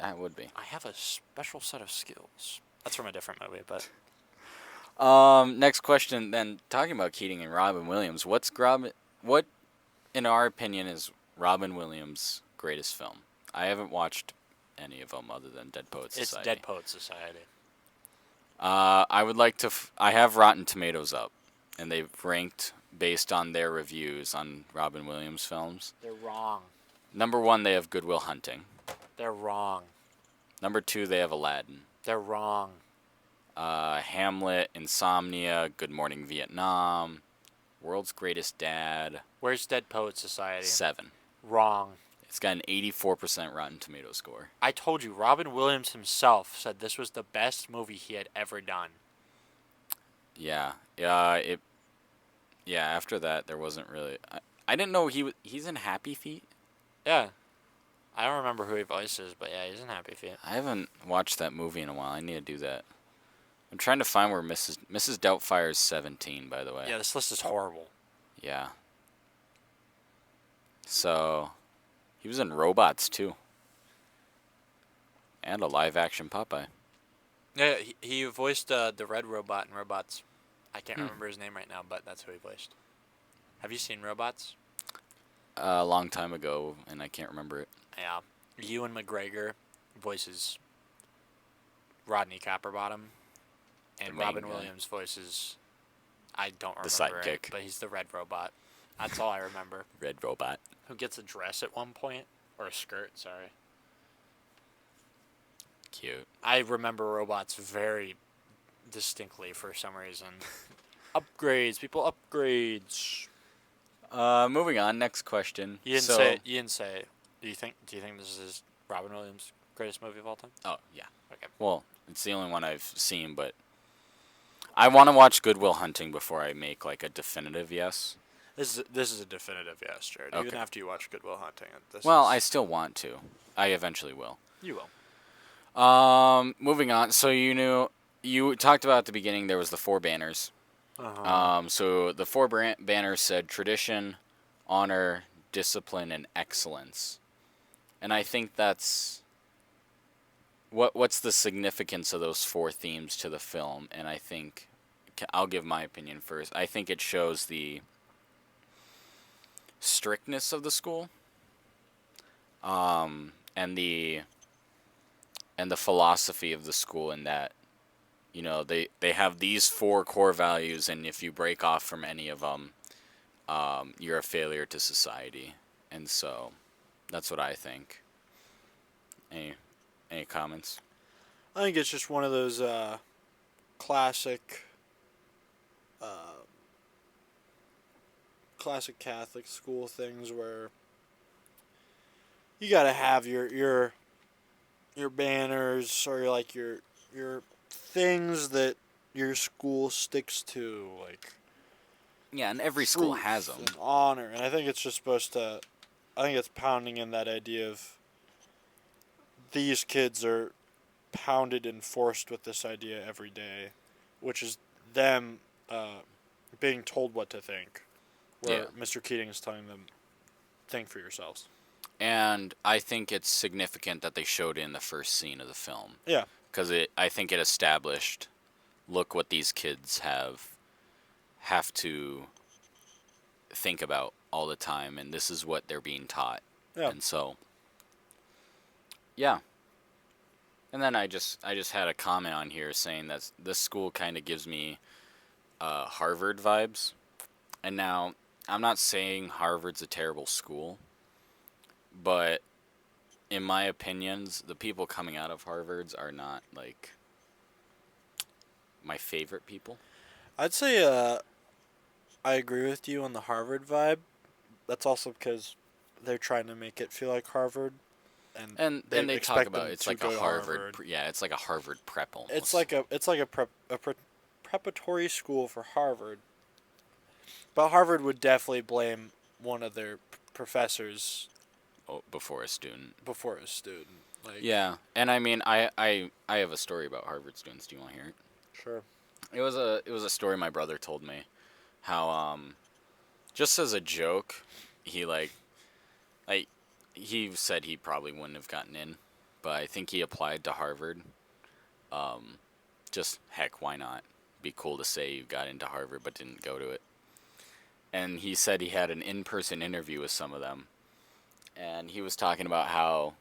Speaker 1: That would be.
Speaker 2: I have a special set of skills. That's from a different movie, but
Speaker 1: Next question. Then talking about Keating and Robin Williams, what in our opinion is Robin Williams' greatest film? I haven't watched any of them other than Dead Poets
Speaker 2: it's
Speaker 1: Society.
Speaker 2: Dead Poet Society.
Speaker 1: I would like to. I have Rotten Tomatoes up, and they've ranked based on their reviews on Robin Williams films.
Speaker 2: They're wrong.
Speaker 1: Number 1, they have Good Will Hunting.
Speaker 2: They're wrong.
Speaker 1: Number 2, they have Aladdin.
Speaker 2: They're wrong.
Speaker 1: Hamlet, Insomnia, Good Morning Vietnam, World's Greatest Dad.
Speaker 2: Where's Dead Poet Society?
Speaker 1: 7.
Speaker 2: Wrong.
Speaker 1: It's got an 84% Rotten Tomato score.
Speaker 2: I told you, Robin Williams himself said this was the best movie he had ever done.
Speaker 1: Yeah. Yeah, after that, there wasn't really... I didn't know he's in Happy Feet.
Speaker 2: Yeah. I don't remember who he voices, but yeah, he's in Happy Feet.
Speaker 1: I haven't watched that movie in a while. I need to do that. I'm trying to find where Mrs. Doubtfire is 17, by the way.
Speaker 2: Yeah, this list is horrible.
Speaker 1: Yeah. So, he was in Robots, too. And a live-action Popeye.
Speaker 2: Yeah, he voiced the red robot in Robots. I can't remember his name right now, but that's who he voiced. Have you seen Robots?
Speaker 1: A long time ago, and I can't remember it.
Speaker 2: Yeah. Ewan McGregor voices Rodney Copperbottom, and
Speaker 1: main
Speaker 2: Robin
Speaker 1: guy.
Speaker 2: Williams voices, I don't remember
Speaker 1: The sidekick.
Speaker 2: it, but he's the red robot. That's all I remember.
Speaker 1: Red Robot.
Speaker 2: Who gets a dress at one point, or a skirt, sorry.
Speaker 1: Cute.
Speaker 2: I remember Robots very distinctly for some reason. Upgrades, people, upgrades.
Speaker 1: Moving on, next question.
Speaker 2: You didn't say it. You didn't say it. Do you think this is Robin Williams' greatest movie of all time?
Speaker 1: Oh, yeah.
Speaker 2: Okay.
Speaker 1: Well, it's the only one I've seen, but I want to watch Good Will Hunting before I make, like, a definitive yes.
Speaker 2: This is a definitive yes, Jared.
Speaker 1: Okay.
Speaker 2: Even after you watch Good Will Hunting.
Speaker 1: I still want to. I eventually will.
Speaker 2: You will.
Speaker 1: Moving on. So you talked about at the beginning there was the 4 banners.
Speaker 2: Uh-huh.
Speaker 1: So the 4 banners said tradition, honor, discipline, and excellence. And I think that's what's the significance of those 4 themes to the film. And I think I'll give my opinion first. I think it shows the strictness of the school, and the philosophy of the school, in that they have these 4 core values, and if you break off from any of them, you're a failure to society. And so that's what I think. Any comments?
Speaker 3: I think it's just one of those classic Catholic school things where you gotta have your banners, or your things that your school sticks to, like
Speaker 1: Yeah, and every school
Speaker 3: truth
Speaker 1: has them.
Speaker 3: and honor. And I think it's just supposed to. I think it's pounding in that idea of these kids are pounded and forced with this idea every day, which is them being told what to think. Where
Speaker 1: Yeah.
Speaker 3: Mr. Keating is telling them, think for yourselves.
Speaker 1: And I think it's significant that they showed it in the first scene of the film.
Speaker 3: Yeah.
Speaker 1: Because I think it established, look what these kids have to think about all the time, and this is what they're being taught.
Speaker 3: Yeah.
Speaker 1: And so, yeah. And then I just had a comment on here saying that this school kind of gives me Harvard vibes. And now, I'm not saying Harvard's a terrible school, but in my opinions, the people coming out of Harvard's are not, like, my favorite people.
Speaker 3: I'd say I agree with you on the Harvard vibe. That's also because they're trying to make it feel like Harvard.
Speaker 1: And they talk
Speaker 3: expect
Speaker 1: about
Speaker 3: them
Speaker 1: it's
Speaker 3: to
Speaker 1: like
Speaker 3: go
Speaker 1: a
Speaker 3: to
Speaker 1: Harvard. Yeah, it's like a Harvard prep almost.
Speaker 3: It's like a preparatory school for Harvard. But Harvard would definitely blame one of their professors
Speaker 1: before a student.
Speaker 3: before a student. Like,
Speaker 1: Yeah, and I mean, I have a story about Harvard students. Do you want to hear it?
Speaker 3: Sure.
Speaker 1: It was a story my brother told me, how just as a joke, he said he probably wouldn't have gotten in, but I think he applied to Harvard. Just heck, why not? Be cool to say you got into Harvard but didn't go to it. And he said he had an in-person interview with some of them. And he was talking about how,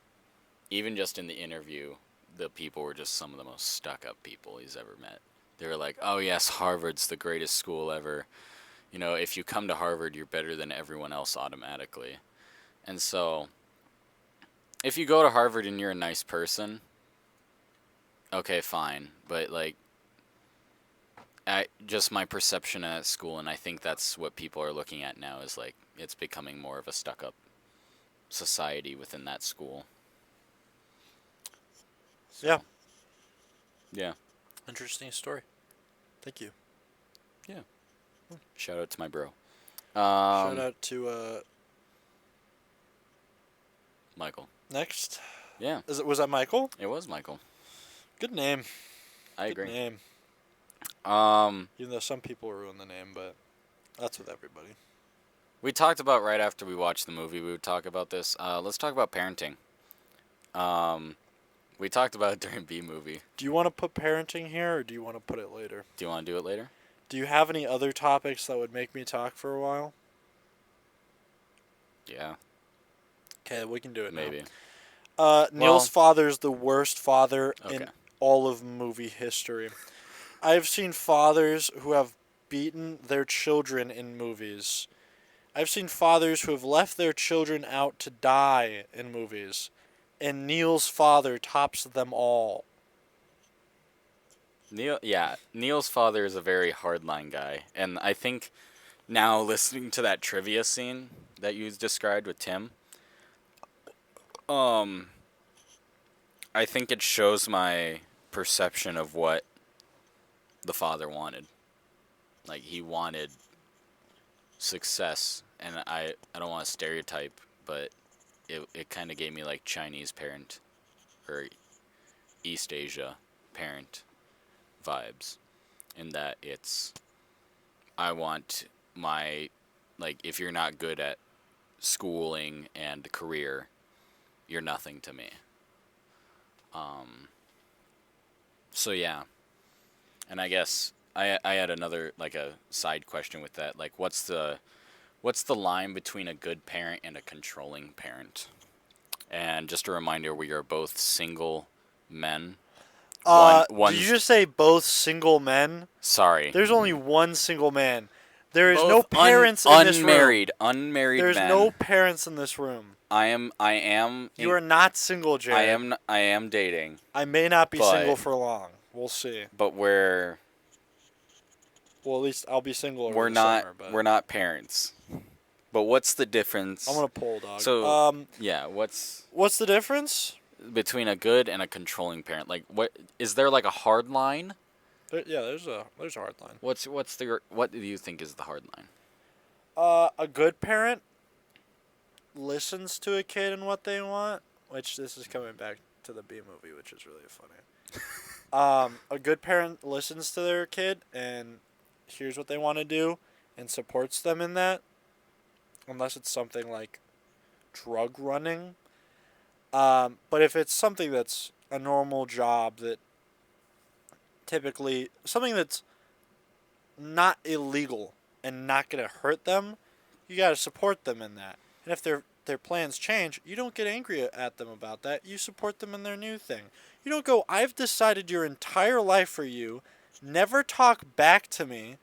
Speaker 1: even just in the interview, the people were just some of the most stuck-up people he's ever met. They were like, oh yes, Harvard's the greatest school ever. You know, if you come to Harvard, you're better than everyone else automatically. And so, if you go to Harvard and you're a nice person, okay, fine. But, like, just my perception at school, and I think that's what people are looking at now, is like it's becoming more of a stuck-up society within that school. So,
Speaker 3: Yeah.
Speaker 1: Yeah.
Speaker 3: Interesting story. Thank you.
Speaker 1: Yeah. Shout out to my bro.
Speaker 3: Shout out to
Speaker 1: Michael.
Speaker 3: next.
Speaker 1: Yeah.
Speaker 3: Was that Michael?
Speaker 1: It was Michael.
Speaker 3: Good name.
Speaker 1: I
Speaker 3: Good
Speaker 1: agree.
Speaker 3: name.
Speaker 1: Um,
Speaker 3: Even though some people ruin the name, but that's with everybody.
Speaker 1: we talked about right after we watched the movie. We would talk about this. Let's talk about parenting. We talked about it during B movie.
Speaker 3: Do you want to put parenting here, or do you want to put it later?
Speaker 1: Do you want to do it later?
Speaker 3: Do you have any other topics that would make me talk for a while?
Speaker 1: Yeah,
Speaker 3: Okay, we can do it
Speaker 1: maybe.
Speaker 3: now. Neil's father's the worst father in
Speaker 1: Okay.
Speaker 3: all of movie history. I've seen fathers who have beaten their children in movies. I've seen fathers who have left their children out to die in movies. And Neil's father tops them all.
Speaker 1: Neil's father is a very hardline guy, and I think now listening to that trivia scene that you described with Tim, I think it shows my perception of what the father wanted. Like, he wanted success, and I don't want to stereotype, but it kind of gave me like Chinese parent or East Asia parent vibes, in that it's, I want my, like, if you're not good at schooling and career, you're nothing to me. So yeah, and I guess I had another, like, a side question with that, like, what's the line between a good parent and a controlling parent? And just a reminder, we are both single men.
Speaker 3: Did you just say both single men?
Speaker 1: Sorry.
Speaker 3: There's only one single man. There is
Speaker 1: Both
Speaker 3: no parents in this room.
Speaker 1: Unmarried
Speaker 3: There's
Speaker 1: men.
Speaker 3: no parents in this room.
Speaker 1: I am.
Speaker 3: You are not single, Jared.
Speaker 1: I am dating.
Speaker 3: I may not be
Speaker 1: but-
Speaker 3: single for long. We'll see.
Speaker 1: But
Speaker 3: Well, at least I'll be single over
Speaker 1: we're
Speaker 3: the
Speaker 1: not
Speaker 3: summer, but
Speaker 1: we're not parents. But what's the difference?
Speaker 3: I'm gonna pull, dog.
Speaker 1: So yeah, what's
Speaker 3: What's the difference?
Speaker 1: between a good and a controlling parent? Like, what is there, like, a hard line?
Speaker 3: There's a hard line.
Speaker 1: What do you think is the hard line?
Speaker 3: A good parent listens to a kid and what they want, which this is coming back to the B movie, which is really funny. A good parent listens to their kid and hears what they want to do and supports them in that, unless it's something like drug running. But if it's something that's a normal job, that typically something that's not illegal and not going to hurt them, you got to support them in that. And if their plans change, you don't get angry at them about that. You support them in their new thing. You don't go, I've decided your entire life for you, never talk back to me.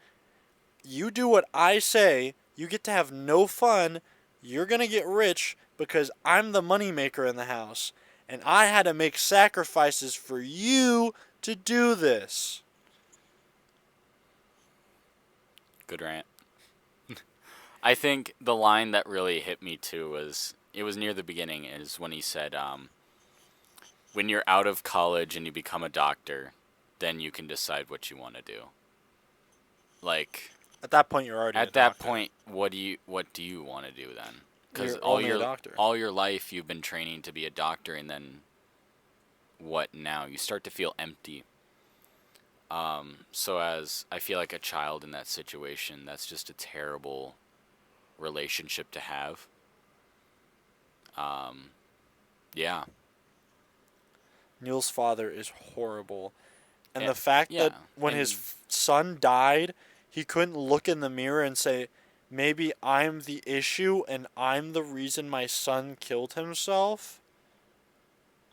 Speaker 3: You do what I say. You get to have no fun. You're going to get rich because I'm the moneymaker in the house. And I had to make sacrifices for you to do this.
Speaker 1: Good rant. I think the line that really hit me too was near the beginning, is when he said, when you're out of college and you become a doctor, then you can decide what you want to do. Like,
Speaker 3: At that point, you're already
Speaker 1: at
Speaker 3: a
Speaker 1: that
Speaker 3: doctor.
Speaker 1: point, what do you want to do then? Because
Speaker 3: You're only a doctor.
Speaker 1: all your life you've been training to be a doctor, and then what now? You start to feel empty. So as I feel like a child in that situation, that's just a terrible relationship to have. Yeah.
Speaker 3: Neil's father is horrible. And
Speaker 1: Yeah,
Speaker 3: the fact
Speaker 1: yeah,
Speaker 3: that when his
Speaker 1: and
Speaker 3: son died, he couldn't look in the mirror and say, maybe I'm the issue and I'm the reason my son killed himself,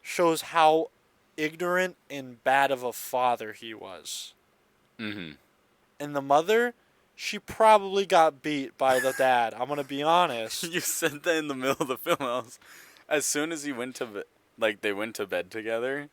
Speaker 3: shows how ignorant and bad of a father he was.
Speaker 1: mm-hmm.
Speaker 3: And the mother, she probably got beat by the dad. I'm going to be honest.
Speaker 1: You said that in the middle of the film. As soon as he went to they went to bed together,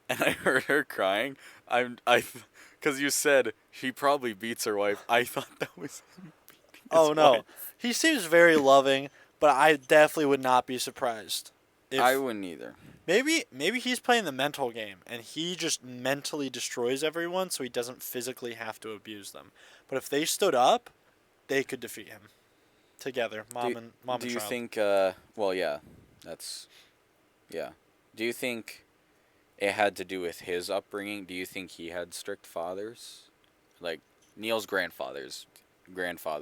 Speaker 1: and I heard her crying. Because you said he probably beats her wife. I thought that was him beating his
Speaker 3: Oh, no.
Speaker 1: wife.
Speaker 3: He seems very loving, but I definitely would not be surprised. If
Speaker 1: I wouldn't either.
Speaker 3: maybe he's playing the mental game and he just mentally destroys everyone so he doesn't physically have to abuse them. But if they stood up, they could defeat him together, mom and
Speaker 1: Do you
Speaker 3: child.
Speaker 1: think? Well, yeah, that's yeah. Do you think it had to do with his upbringing? Do you think he had strict fathers? Like Neil's grandfather,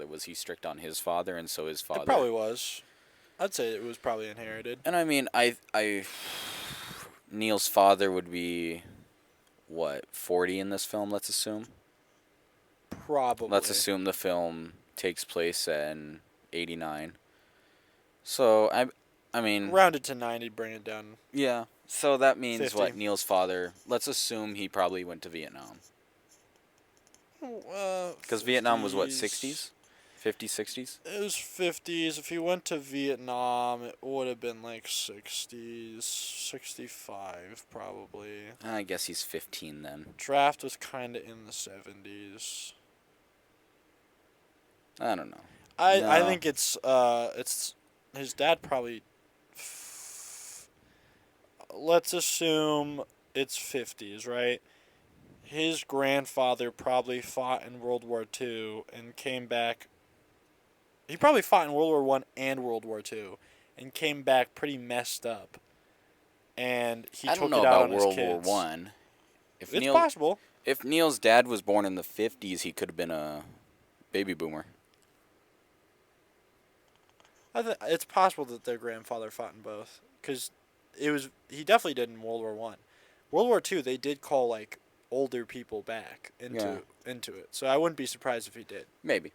Speaker 1: was he strict on his father, and so his father?
Speaker 3: It probably was. I'd say it was probably inherited.
Speaker 1: And I mean, Neil's father would be, what, 40 in this film? Let's assume.
Speaker 3: Probably.
Speaker 1: Let's assume the film takes place in '89. So I mean,
Speaker 3: Rounded to 90, bring it down.
Speaker 1: yeah. So that means
Speaker 3: 50.
Speaker 1: what? Neil's father. Let's assume he probably went to Vietnam. Because Vietnam was what, 60s, 50s, 60s.
Speaker 3: It was 50s. If he went to Vietnam, it would have been like 60s, 65 probably.
Speaker 1: I guess he's 15 then.
Speaker 3: Draft was kind of in the 70s.
Speaker 1: I don't know.
Speaker 3: I
Speaker 1: No.
Speaker 3: think it's his dad probably. Let's assume it's 50s, right? His grandfather probably fought in World War II and came back. He probably fought in World War One and World War II, and came back pretty messed up. And he
Speaker 1: I
Speaker 3: took
Speaker 1: don't know
Speaker 3: it out
Speaker 1: about
Speaker 3: on his
Speaker 1: World
Speaker 3: kids.
Speaker 1: War One. If
Speaker 3: It's possible.
Speaker 1: If Neil's dad was born in the 50s, he could have been a baby boomer.
Speaker 3: It's possible that their grandfather fought in both, because he definitely did in World War One. World War II, they did call like older people back into it, so I wouldn't be surprised if he did.
Speaker 1: Maybe.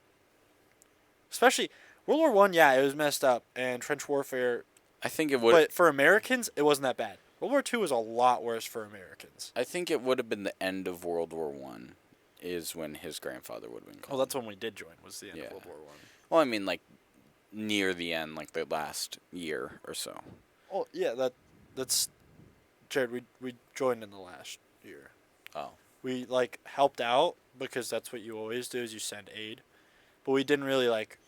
Speaker 3: Especially World War One, yeah, it was messed up, and trench warfare.
Speaker 1: I think it would.
Speaker 3: But for Americans, it wasn't that bad. World War II was a lot worse for Americans.
Speaker 1: I think it would have been the end of World War One, is when his grandfather would have been killed.
Speaker 3: Well, that's when we did join. Was the end of
Speaker 1: Yeah.
Speaker 3: World War One.
Speaker 1: Well, I mean, like near the end, like the last year or so.
Speaker 3: Oh yeah, that's Jared. We joined in the last year.
Speaker 1: Oh.
Speaker 3: We like helped out because that's what you always do is you send aid, but we didn't really like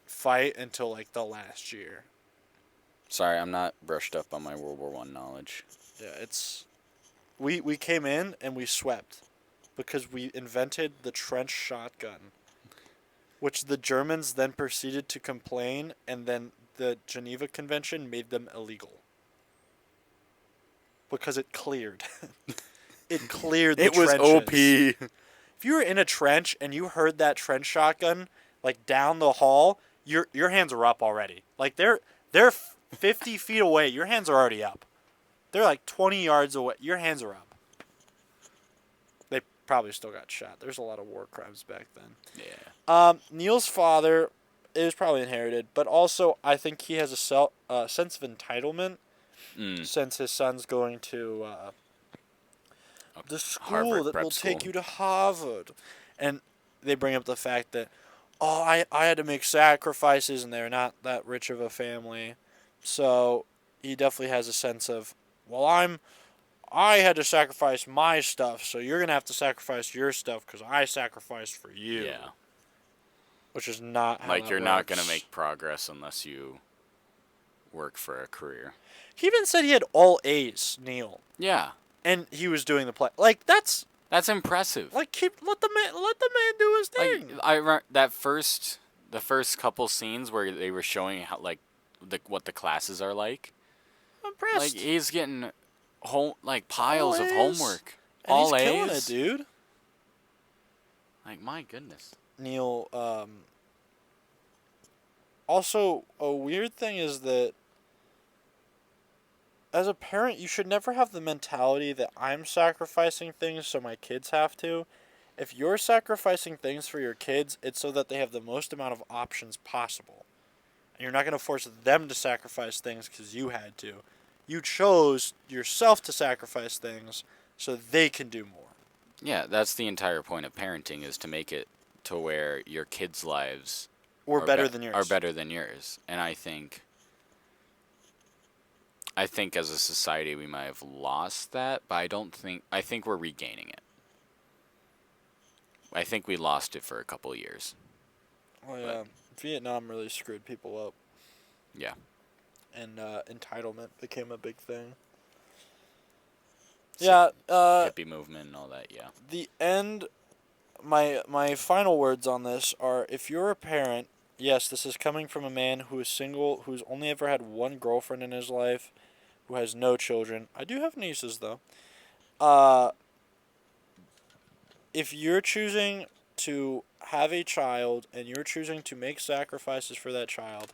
Speaker 3: fight until like the last year.
Speaker 1: Sorry, I'm not brushed up on my World War One knowledge.
Speaker 3: Yeah, it's we came in and we swept because we invented the trench shotgun, which the Germans then proceeded to complain, and then the Geneva Convention made them illegal because it cleared. It cleared the
Speaker 1: It was
Speaker 3: trenches.
Speaker 1: OP.
Speaker 3: If you were in a trench and you heard that trench shotgun like down the hall, your hands are up already. Like they're 50 feet away. Your hands are already up. They're like 20 yards away. Your hands are up. They probably still got shot. There's a lot of war crimes back then.
Speaker 1: Yeah.
Speaker 3: Neil's father is probably inherited, but also I think he has a sense of entitlement since his son's going to the school
Speaker 1: Harvard
Speaker 3: that
Speaker 1: prep
Speaker 3: will take
Speaker 1: school.
Speaker 3: you to Harvard. And they bring up the fact that, oh, I had to make sacrifices and they're not that rich of a family. So he definitely has a sense of, well, I had to sacrifice my stuff, so you're going to have to sacrifice your stuff because I sacrificed for you.
Speaker 1: Yeah.
Speaker 3: Which is not how
Speaker 1: Like
Speaker 3: that
Speaker 1: you're not gonna
Speaker 3: works.
Speaker 1: make progress unless you work for a career.
Speaker 3: He even said he had all A's, Neil.
Speaker 1: Yeah.
Speaker 3: And he was doing the play. Like, that's...
Speaker 1: That's impressive.
Speaker 3: Like, let the man do his thing.
Speaker 1: Like the first couple scenes where they were showing how what the classes are like.
Speaker 3: I'm impressed.
Speaker 1: Like he's getting piles of
Speaker 3: A's.
Speaker 1: homework.
Speaker 3: And
Speaker 1: All
Speaker 3: he's
Speaker 1: A's.
Speaker 3: killing it, dude.
Speaker 1: Like my goodness.
Speaker 3: Neil, also, a weird thing is that as a parent, you should never have the mentality that I'm sacrificing things so my kids have to. If you're sacrificing things for your kids, it's so that they have the most amount of options possible. And you're not going to force them to sacrifice things because you had to. You chose yourself to sacrifice things so they can do more.
Speaker 1: Yeah, that's the entire point of parenting, is to make it to where your kids' lives
Speaker 3: Or
Speaker 1: are
Speaker 3: better than yours.
Speaker 1: are better than yours. And I think as a society we might have lost that, but I think we're regaining it. I think we lost it for a couple of years.
Speaker 3: Oh yeah, Vietnam really screwed people up.
Speaker 1: Yeah.
Speaker 3: And entitlement became a big thing.
Speaker 1: So
Speaker 3: Yeah,
Speaker 1: hippie movement and all that, yeah.
Speaker 3: the end, my final words on this are, if you're a parent, yes, this is coming from a man who is single, who's only ever had one girlfriend in his life, who has no children. I do have nieces, though. If you're choosing to have a child and you're choosing to make sacrifices for that child,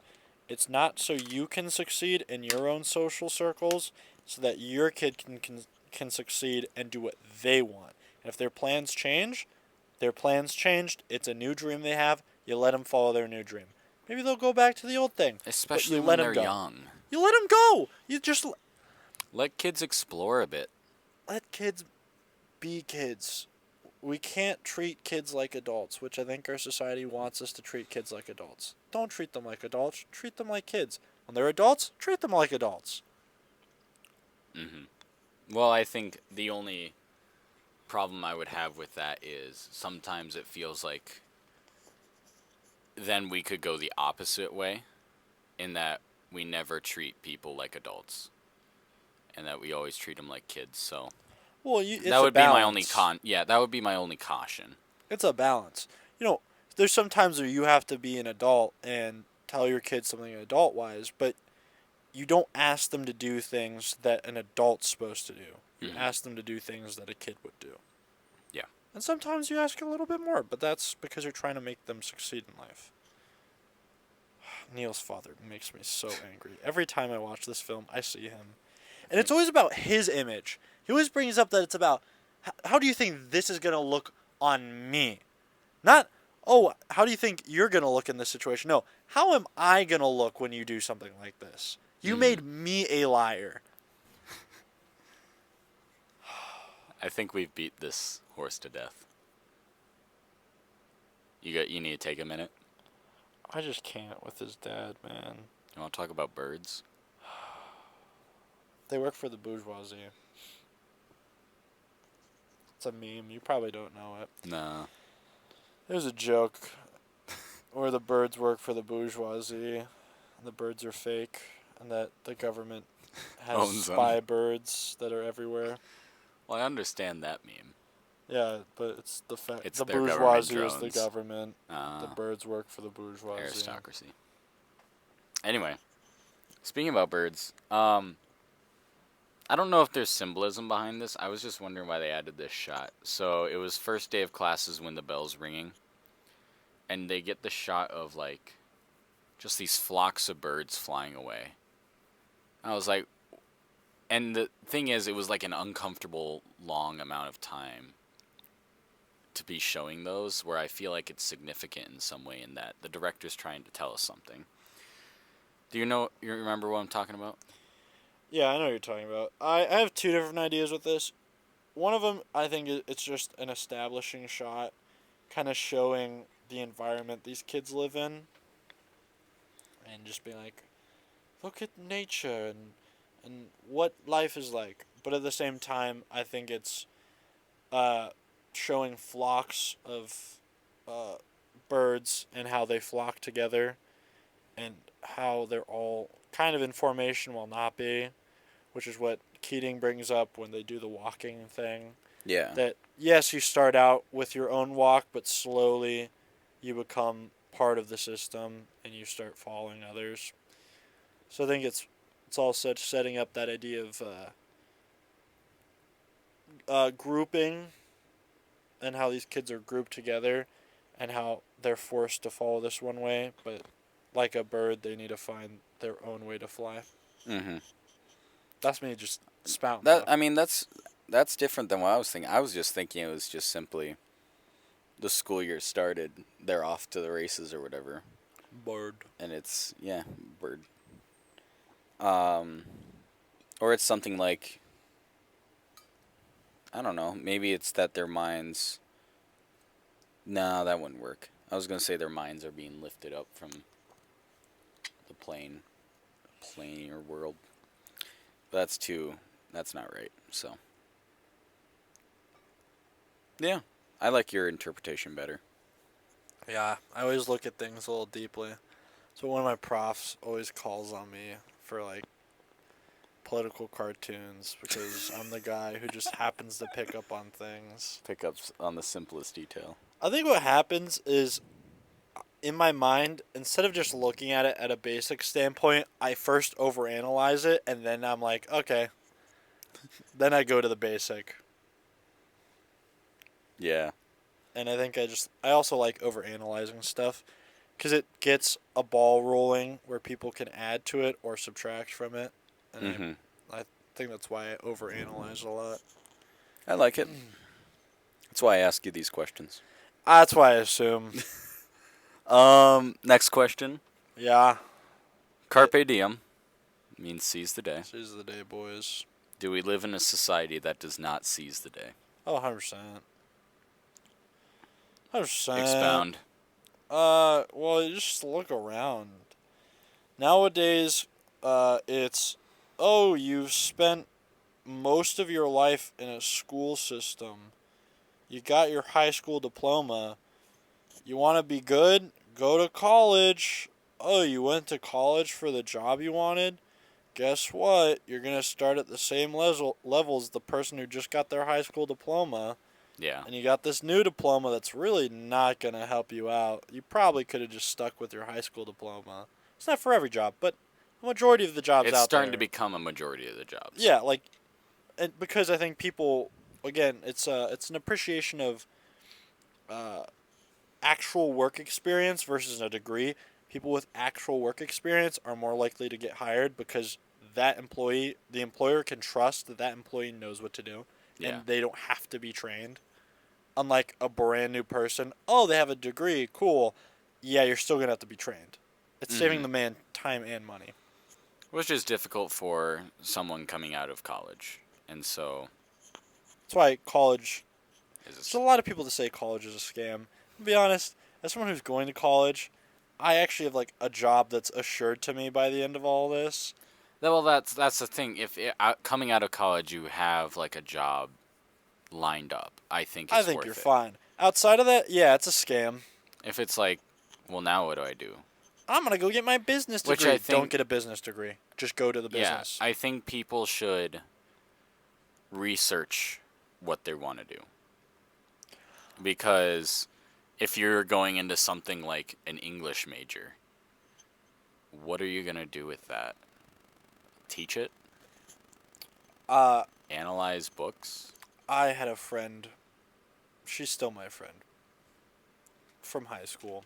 Speaker 3: it's not so you can succeed in your own social circles, so that your kid can succeed and do what they want. And if their plans change, their plans changed. It's a new dream they have. You let them follow their new dream. Maybe they'll go back to the old thing.
Speaker 1: Especially
Speaker 3: but you
Speaker 1: when
Speaker 3: let
Speaker 1: they're
Speaker 3: them go.
Speaker 1: young.
Speaker 3: You let them go. You just
Speaker 1: Let kids explore a bit.
Speaker 3: let kids be kids. We can't treat kids like adults, which I think our society wants us to treat kids like adults. Don't treat them like adults. Treat them like kids. When they're adults, treat them like adults.
Speaker 1: Well, I think the only problem I would have with that is sometimes it feels like then we could go the opposite way, in that we never treat people like adults and that we always treat them like kids. So
Speaker 3: Well, it's
Speaker 1: that would
Speaker 3: a
Speaker 1: be my only
Speaker 3: balance.
Speaker 1: that would be my only caution.
Speaker 3: It's a balance. There's some times where you have to be an adult and tell your kids something adult-wise, but you don't ask them to do things that an adult's supposed to do. You ask them to do things that a kid would do.
Speaker 1: Yeah.
Speaker 3: And sometimes you ask a little bit more, but that's because you're trying to make them succeed in life. Neil's father makes me so angry. Every time I watch this film, I see him. And it's always about his image. He always brings up that it's about, how do you think this is going to look on me? Not, oh, how do you think you're going to look in this situation? No, how am I going to look when you do something like this? You made me a liar.
Speaker 1: I think we've beat this horse to death. You need to take a minute.
Speaker 3: I just can't with his dad, man.
Speaker 1: You want to talk about birds?
Speaker 3: They work for the bourgeoisie. It's a meme. You probably don't know it.
Speaker 1: No.
Speaker 3: There's a joke where the birds work for the bourgeoisie, and the birds are fake, and that the government has
Speaker 1: Owns them.
Speaker 3: spy birds that are everywhere.
Speaker 1: Well, I understand that meme.
Speaker 3: Yeah, but it's the fact
Speaker 1: It's
Speaker 3: the
Speaker 1: their government
Speaker 3: bourgeoisie is the
Speaker 1: drones.
Speaker 3: government. The birds work for the bourgeoisie.
Speaker 1: Aristocracy. Anyway, speaking about birds, I don't know if there's symbolism behind this. I was just wondering why they added this shot. So it was first day of classes when the bell's ringing, and they get the shot of like just these flocks of birds flying away. I was like, and the thing is, it was like an uncomfortable long amount of time to be showing those, where I feel like it's significant in some way, in that the director's trying to tell us something. Do you remember what I'm talking about?
Speaker 3: Yeah, I know what you're talking about. I have two different ideas with this. One of them, I think it's just an establishing shot, kind of showing the environment these kids live in, and just being like, look at nature and what life is like. But at the same time, I think it's showing flocks of birds and how they flock together, and how they're all kind of in formation while not be, which is what Keating brings up when they do the walking thing.
Speaker 1: Yeah.
Speaker 3: That, yes, you start out with your own walk, but slowly you become part of the system and you start following others. So I think it's all setting up that idea of grouping, and how these kids are grouped together and how they're forced to follow this one way, but like a bird, they need to find their own way to fly.
Speaker 1: Mm-hmm.
Speaker 3: That's me just spouting.
Speaker 1: That
Speaker 3: off.
Speaker 1: I mean that's different than what I was thinking. I was just thinking it was just simply the school year started, they're off to the races or whatever,
Speaker 3: Bird.
Speaker 1: and it's bird. Um, or it's something like, I don't know. Maybe it's that their minds. No, that wouldn't work. I was gonna say their minds are being lifted up from the plainer world. But that's too. That's not right. So. Yeah, I like your interpretation better.
Speaker 3: Yeah, I always look at things a little deeply. So one of my profs always calls on me for like political cartoons because I'm the guy who just happens to pick up on things.
Speaker 1: Pickups on the simplest detail.
Speaker 3: I think what happens is in my mind, instead of just looking at it at a basic standpoint, I first overanalyze it and then I'm like, okay. Then I go to the basic.
Speaker 1: Yeah.
Speaker 3: And I think I also like overanalyzing stuff because it gets a ball rolling where people can add to it or subtract from it. And I think that's why I overanalyze a lot.
Speaker 1: I like it. That's why I ask you these questions.
Speaker 3: That's why I assume.
Speaker 1: Next question.
Speaker 3: Yeah.
Speaker 1: Carpe diem means seize the day.
Speaker 3: Seize the day, boys.
Speaker 1: Do we live in a society that does not seize the day?
Speaker 3: Oh, 100%. 100%.
Speaker 1: Expound.
Speaker 3: Well, you just look around. Nowadays, it's, oh, you've spent most of your life in a school system. You got your high school diploma. You want to be good? Go to college. Oh, you went to college for the job you wanted? Guess what? You're going to start at the same level as the person who just got their high school diploma.
Speaker 1: Yeah.
Speaker 3: And you got this new diploma that's really not going to help you out. You probably could have just stuck with your high school diploma. It's not for every job, but the majority of the jobs
Speaker 1: It's
Speaker 3: out there.
Speaker 1: starting to become a majority of the jobs.
Speaker 3: Yeah, like, and because I think people, again, it's an appreciation of actual work experience versus a degree. People with actual work experience are more likely to get hired because the employer can trust that employee knows what to do, and they don't have to be trained. Unlike a brand new person, oh, they have a degree, cool. Yeah, you're still going to have to be trained. It's saving the man time and money.
Speaker 1: Which is difficult for someone coming out of college. And so...
Speaker 3: That's why college... There's a lot of people that say college is a scam. To be honest, as someone who's going to college, I actually have like a job that's assured to me by the end of all this.
Speaker 1: Well, that's the thing. If coming out of college, you have like a job lined up, I think
Speaker 3: you're fine. Outside of that, yeah, it's a scam.
Speaker 1: If it's like, well, now what do I do?
Speaker 3: I'm going to go get my business degree.
Speaker 1: Which I think,
Speaker 3: don't get a business degree. Just go to the business.
Speaker 1: Yeah, I think people should research what they want to do. Because if you're going into something like an English major, what are you going to do with that? Teach it? Analyze books?
Speaker 3: I had a friend. She's still my friend. From high school.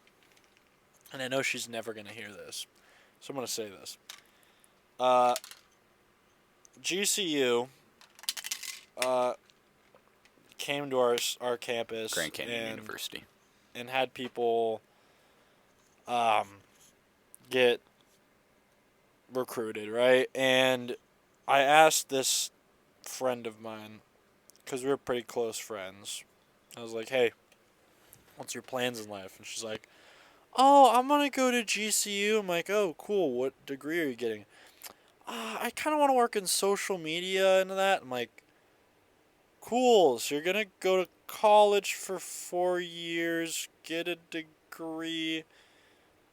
Speaker 3: And I know she's never going to hear this. So I'm going to say this. GCU came to our campus.
Speaker 1: Grand Canyon University.
Speaker 3: And had people get recruited, right? And I asked this friend of mine, because we were pretty close friends. I was like, hey, what's your plans in life? And she's like, oh, I'm going to go to GCU. I'm like, oh, cool. What degree are you getting? I kind of want to work in social media and that. I'm like, cool. So you're going to go to college for 4 years, get a degree,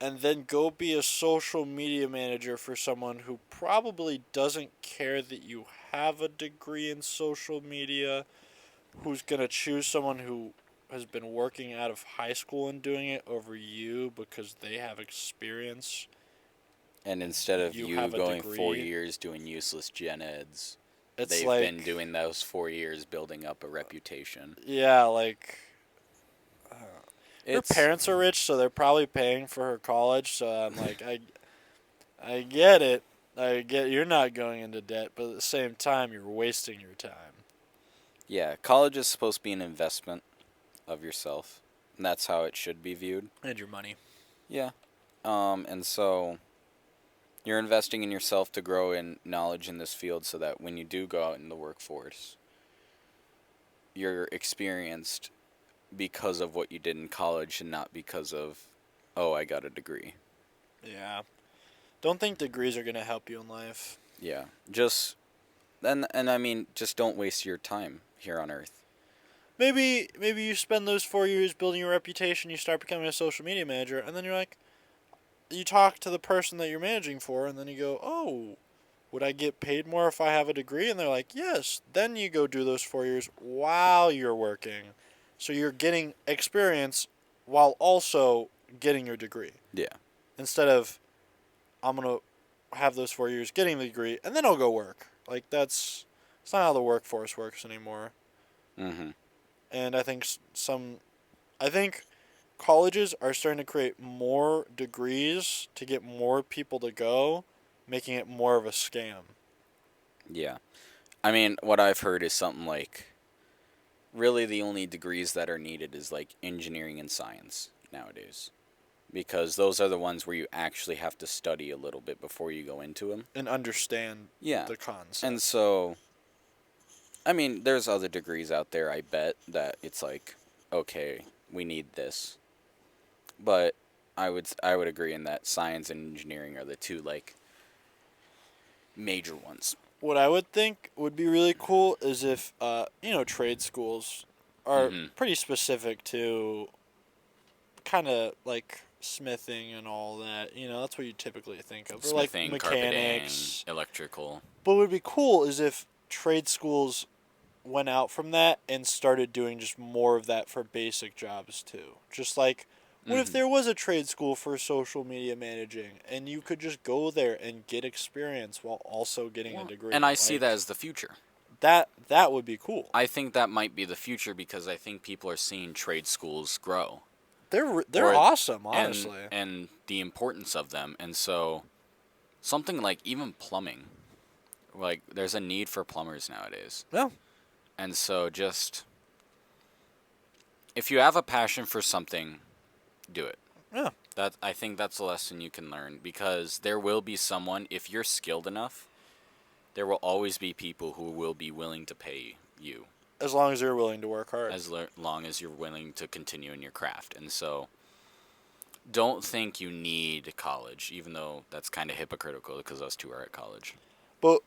Speaker 3: and then go be a social media manager for someone who probably doesn't care that you have a degree in social media, who's going to choose someone who has been working out of high school and doing it over you because they have experience.
Speaker 1: And instead of you going
Speaker 3: degree.
Speaker 1: 4 years doing useless gen eds, they've
Speaker 3: like,
Speaker 1: been doing those 4 years building up a reputation.
Speaker 3: Yeah, like... her parents are rich, so they're probably paying for her college, so I'm like, I get it. I get you're not going into debt, but at the same time, you're wasting your time.
Speaker 1: Yeah, college is supposed to be an investment of yourself, and that's how it should be viewed.
Speaker 3: And your money.
Speaker 1: Yeah. And so you're investing in yourself to grow in knowledge in this field so that when you do go out in the workforce, you're experienced because of what you did in college and not because of, oh, I got a degree.
Speaker 3: Yeah. Don't think degrees are going to help you in life.
Speaker 1: Yeah. Just, and I mean, just don't waste your time here on Earth.
Speaker 3: Maybe you spend those 4 years building your reputation, you start becoming a social media manager, and then you're like, you talk to the person that you're managing for, and then you go, oh, would I get paid more if I have a degree? And they're like, yes. Then you go do those 4 years while you're working. So you're getting experience while also getting your degree.
Speaker 1: Yeah.
Speaker 3: Instead of, I'm going to have those 4 years getting the degree, and then I'll go work. Like, it's not how the workforce works anymore.
Speaker 1: Mm-hmm.
Speaker 3: And I think I think colleges are starting to create more degrees to get more people to go, making it more of a scam.
Speaker 1: Yeah. I mean, what I've heard is something like, really the only degrees that are needed is like engineering and science nowadays. Because those are the ones where you actually have to study a little bit before you go into them.
Speaker 3: And understand the concept.
Speaker 1: And so, I mean, there's other degrees out there, I bet, that it's like, okay, we need this. But I would agree in that science and engineering are the two, like, major ones.
Speaker 3: What I would think would be really cool is if, trade schools are pretty specific to kind of like smithing and all that. You know, that's what you typically think of.
Speaker 1: Smithing,
Speaker 3: or like mechanics.
Speaker 1: carpeting, electrical.
Speaker 3: But what would be cool is if trade schools went out from that and started doing just more of that for basic jobs too. Just like, what if there was a trade school for social media managing and you could just go there and get experience while also getting a degree?
Speaker 1: And I see that as the future.
Speaker 3: That would be cool.
Speaker 1: I think that might be the future because I think people are seeing trade schools grow.
Speaker 3: They're awesome, honestly.
Speaker 1: And the importance of them. And so something like even plumbing. Like, there's a need for plumbers nowadays.
Speaker 3: Yeah.
Speaker 1: And so just, if you have a passion for something, do it.
Speaker 3: Yeah.
Speaker 1: I think that's a lesson you can learn because there will be someone, if you're skilled enough, there will always be people who will be willing to pay you.
Speaker 3: As long as you're willing to work hard.
Speaker 1: As long as you're willing to continue in your craft. And so don't think you need college, even though that's kind of hypocritical because us two are at college.
Speaker 3: But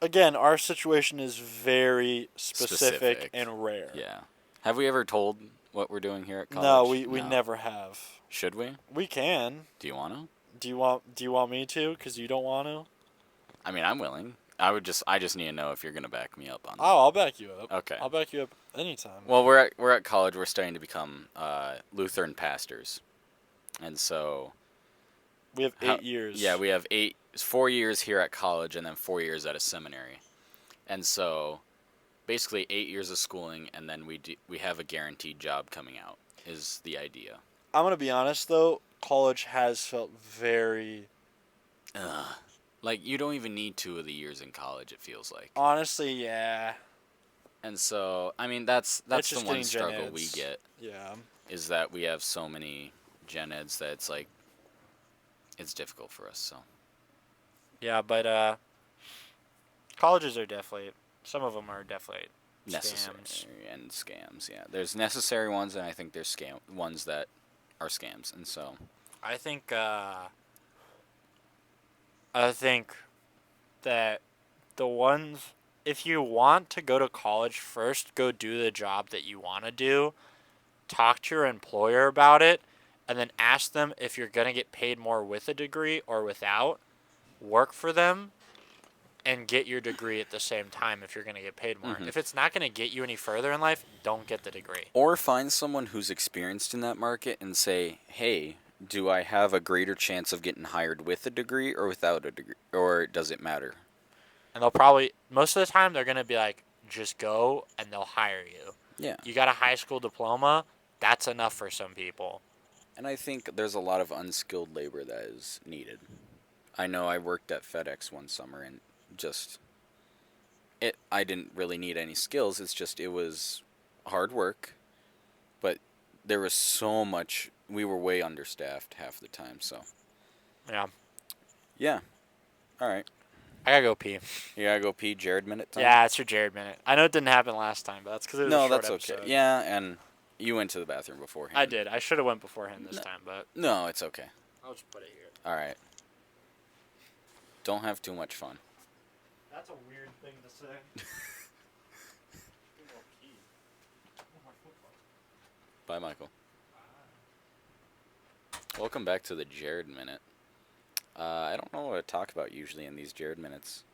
Speaker 3: again, our situation is very specific and rare.
Speaker 1: Yeah. Have we ever told what we're doing here at college?
Speaker 3: No, we never have.
Speaker 1: Should we?
Speaker 3: We can.
Speaker 1: Do you want to?
Speaker 3: Do you want me to? Because you don't want to.
Speaker 1: I mean, I'm willing. I just need to know if you're gonna back me up on that.
Speaker 3: Oh, I'll back you up.
Speaker 1: Okay.
Speaker 3: I'll back you up anytime.
Speaker 1: Well, we're at college. We're starting to become Lutheran pastors, and so
Speaker 3: we have 8 years.
Speaker 1: Yeah, we have 4 years here at college, and then 4 years at a seminary, and so basically 8 years of schooling, and then we have a guaranteed job coming out. Is the idea.
Speaker 3: I'm gonna be honest though. College has felt very.
Speaker 1: Like, you don't even need 2 of the years in college, it feels like.
Speaker 3: Honestly, yeah.
Speaker 1: And so, I mean, that's the one struggle we get.
Speaker 3: Yeah.
Speaker 1: Is that we have so many gen eds that it's like, it's difficult for us, so.
Speaker 2: Yeah, but colleges are definitely, some of them are definitely
Speaker 1: necessary
Speaker 2: scams.
Speaker 1: And scams, yeah. There's necessary ones, and I think there's ones that are scams, and so.
Speaker 2: I think that the ones, if you want to go to college first, go do the job that you want to do, talk to your employer about it, and then ask them if you're going to get paid more with a degree or without, work for them, and get your degree at the same time if you're going to get paid more. If it's not going to get you any further in life, don't get the degree.
Speaker 1: Or find someone who's experienced in that market and say, hey, do I have a greater chance of getting hired with a degree or without a degree? Or does it matter?
Speaker 2: And they'll probably, most of the time, they're going to be like, just go, and they'll hire you.
Speaker 1: Yeah.
Speaker 2: You got a high school diploma, that's enough for some people.
Speaker 1: And I think there's a lot of unskilled labor that is needed I know I worked at FedEx one summer and just I didn't really need any skills. It's just it was hard work, but there was so much. We were way understaffed half the time. So
Speaker 2: Yeah.
Speaker 1: yeah, all right.
Speaker 2: I gotta go pee.
Speaker 1: You gotta go pee. Jared minute time.
Speaker 2: Yeah, it's your Jared minute. I know it didn't happen last time, but that's because it was a
Speaker 1: No,
Speaker 2: short
Speaker 1: that's okay.
Speaker 2: episode.
Speaker 1: Yeah, and you went to the bathroom beforehand.
Speaker 2: I did. I should have went before him this
Speaker 1: No.
Speaker 2: time, but
Speaker 1: No, it's okay.
Speaker 2: I'll just put it here.
Speaker 1: All right. Don't have too much fun.
Speaker 3: That's a weird thing to say.
Speaker 1: Bye, Michael. Welcome back to the Jared Minute. I don't know what to talk about usually in these Jared Minutes.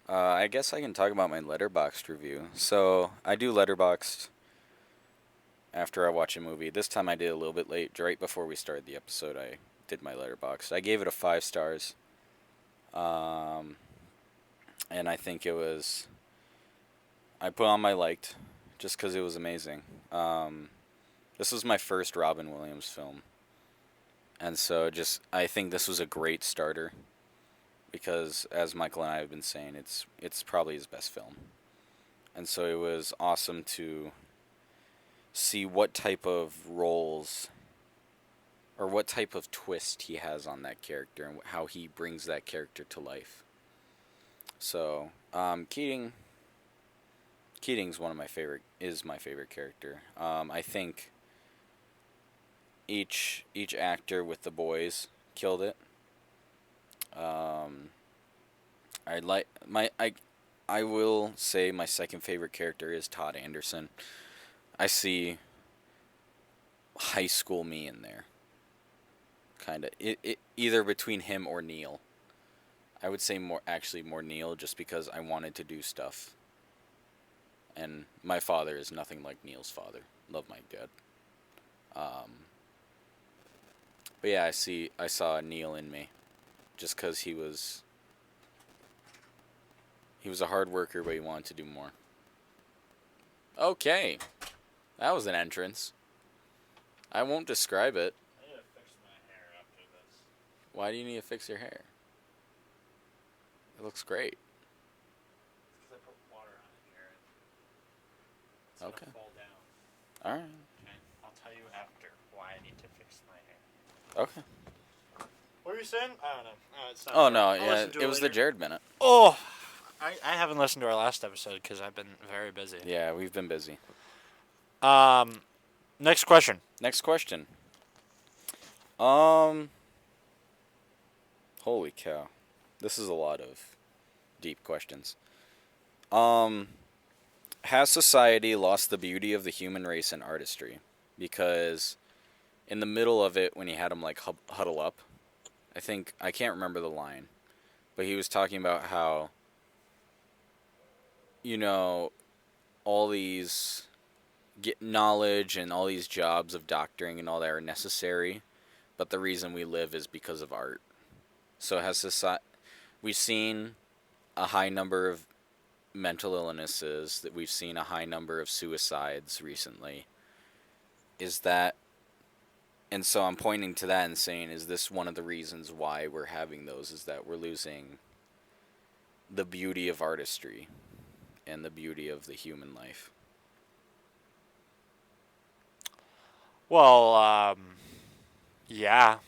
Speaker 1: I guess I can talk about my Letterboxd review. So, I do Letterboxd after I watch a movie. This time I did a little bit late. Right before we started the episode, I did my Letterboxd. I gave it a 5 stars. And I think it was... I put on my liked, just because it was amazing. This was my first Robin Williams film. And so I think this was a great starter. Because, as Michael and I have been saying, it's probably his best film. And so it was awesome to see what type of roles or what type of twist he has on that character and how he brings that character to life. So, Keating's is my favorite character. I think each actor with the boys killed it. I will say my second favorite character is Todd Anderson. I see high school me in there. Kind of. It either between him or Neil. I would say more Neil, just because I wanted to do stuff. And my father is nothing like Neil's father. Love my dad. But yeah, I saw Neil in me, just because he was a hard worker, but he wanted to do more. Okay, that was an entrance. I won't describe it.
Speaker 3: I need to fix my hair after this.
Speaker 1: Why do you need to fix your hair? It looks great.
Speaker 3: Because I put water on it, Jared. It's gonna fall down.
Speaker 1: All right.
Speaker 3: And I'll tell you after why I need to fix my hair.
Speaker 1: Okay.
Speaker 3: What were you saying? I don't know. It's not
Speaker 1: Oh no,
Speaker 3: I'll
Speaker 1: yeah,
Speaker 3: listen to
Speaker 1: it was the
Speaker 3: later.
Speaker 1: Jared Minute.
Speaker 2: oh, I haven't listened to our last episode because I've been very busy.
Speaker 1: Yeah, we've been busy.
Speaker 2: Next question.
Speaker 1: Next question. Holy cow, this is a lot of deep questions. Has society lost the beauty of the human race and artistry? Because in the middle of it, when he had him like huddle up, I can't remember the line, but he was talking about how, all these get knowledge and all these jobs of doctoring and all that are necessary, but the reason we live is because of art. So we've seen a high number of mental illnesses, that we've seen a high number of suicides recently. And so I'm pointing to that and saying, is this one of the reasons why we're having those, is that we're losing the beauty of artistry and the beauty of the human life?
Speaker 2: Well, yeah.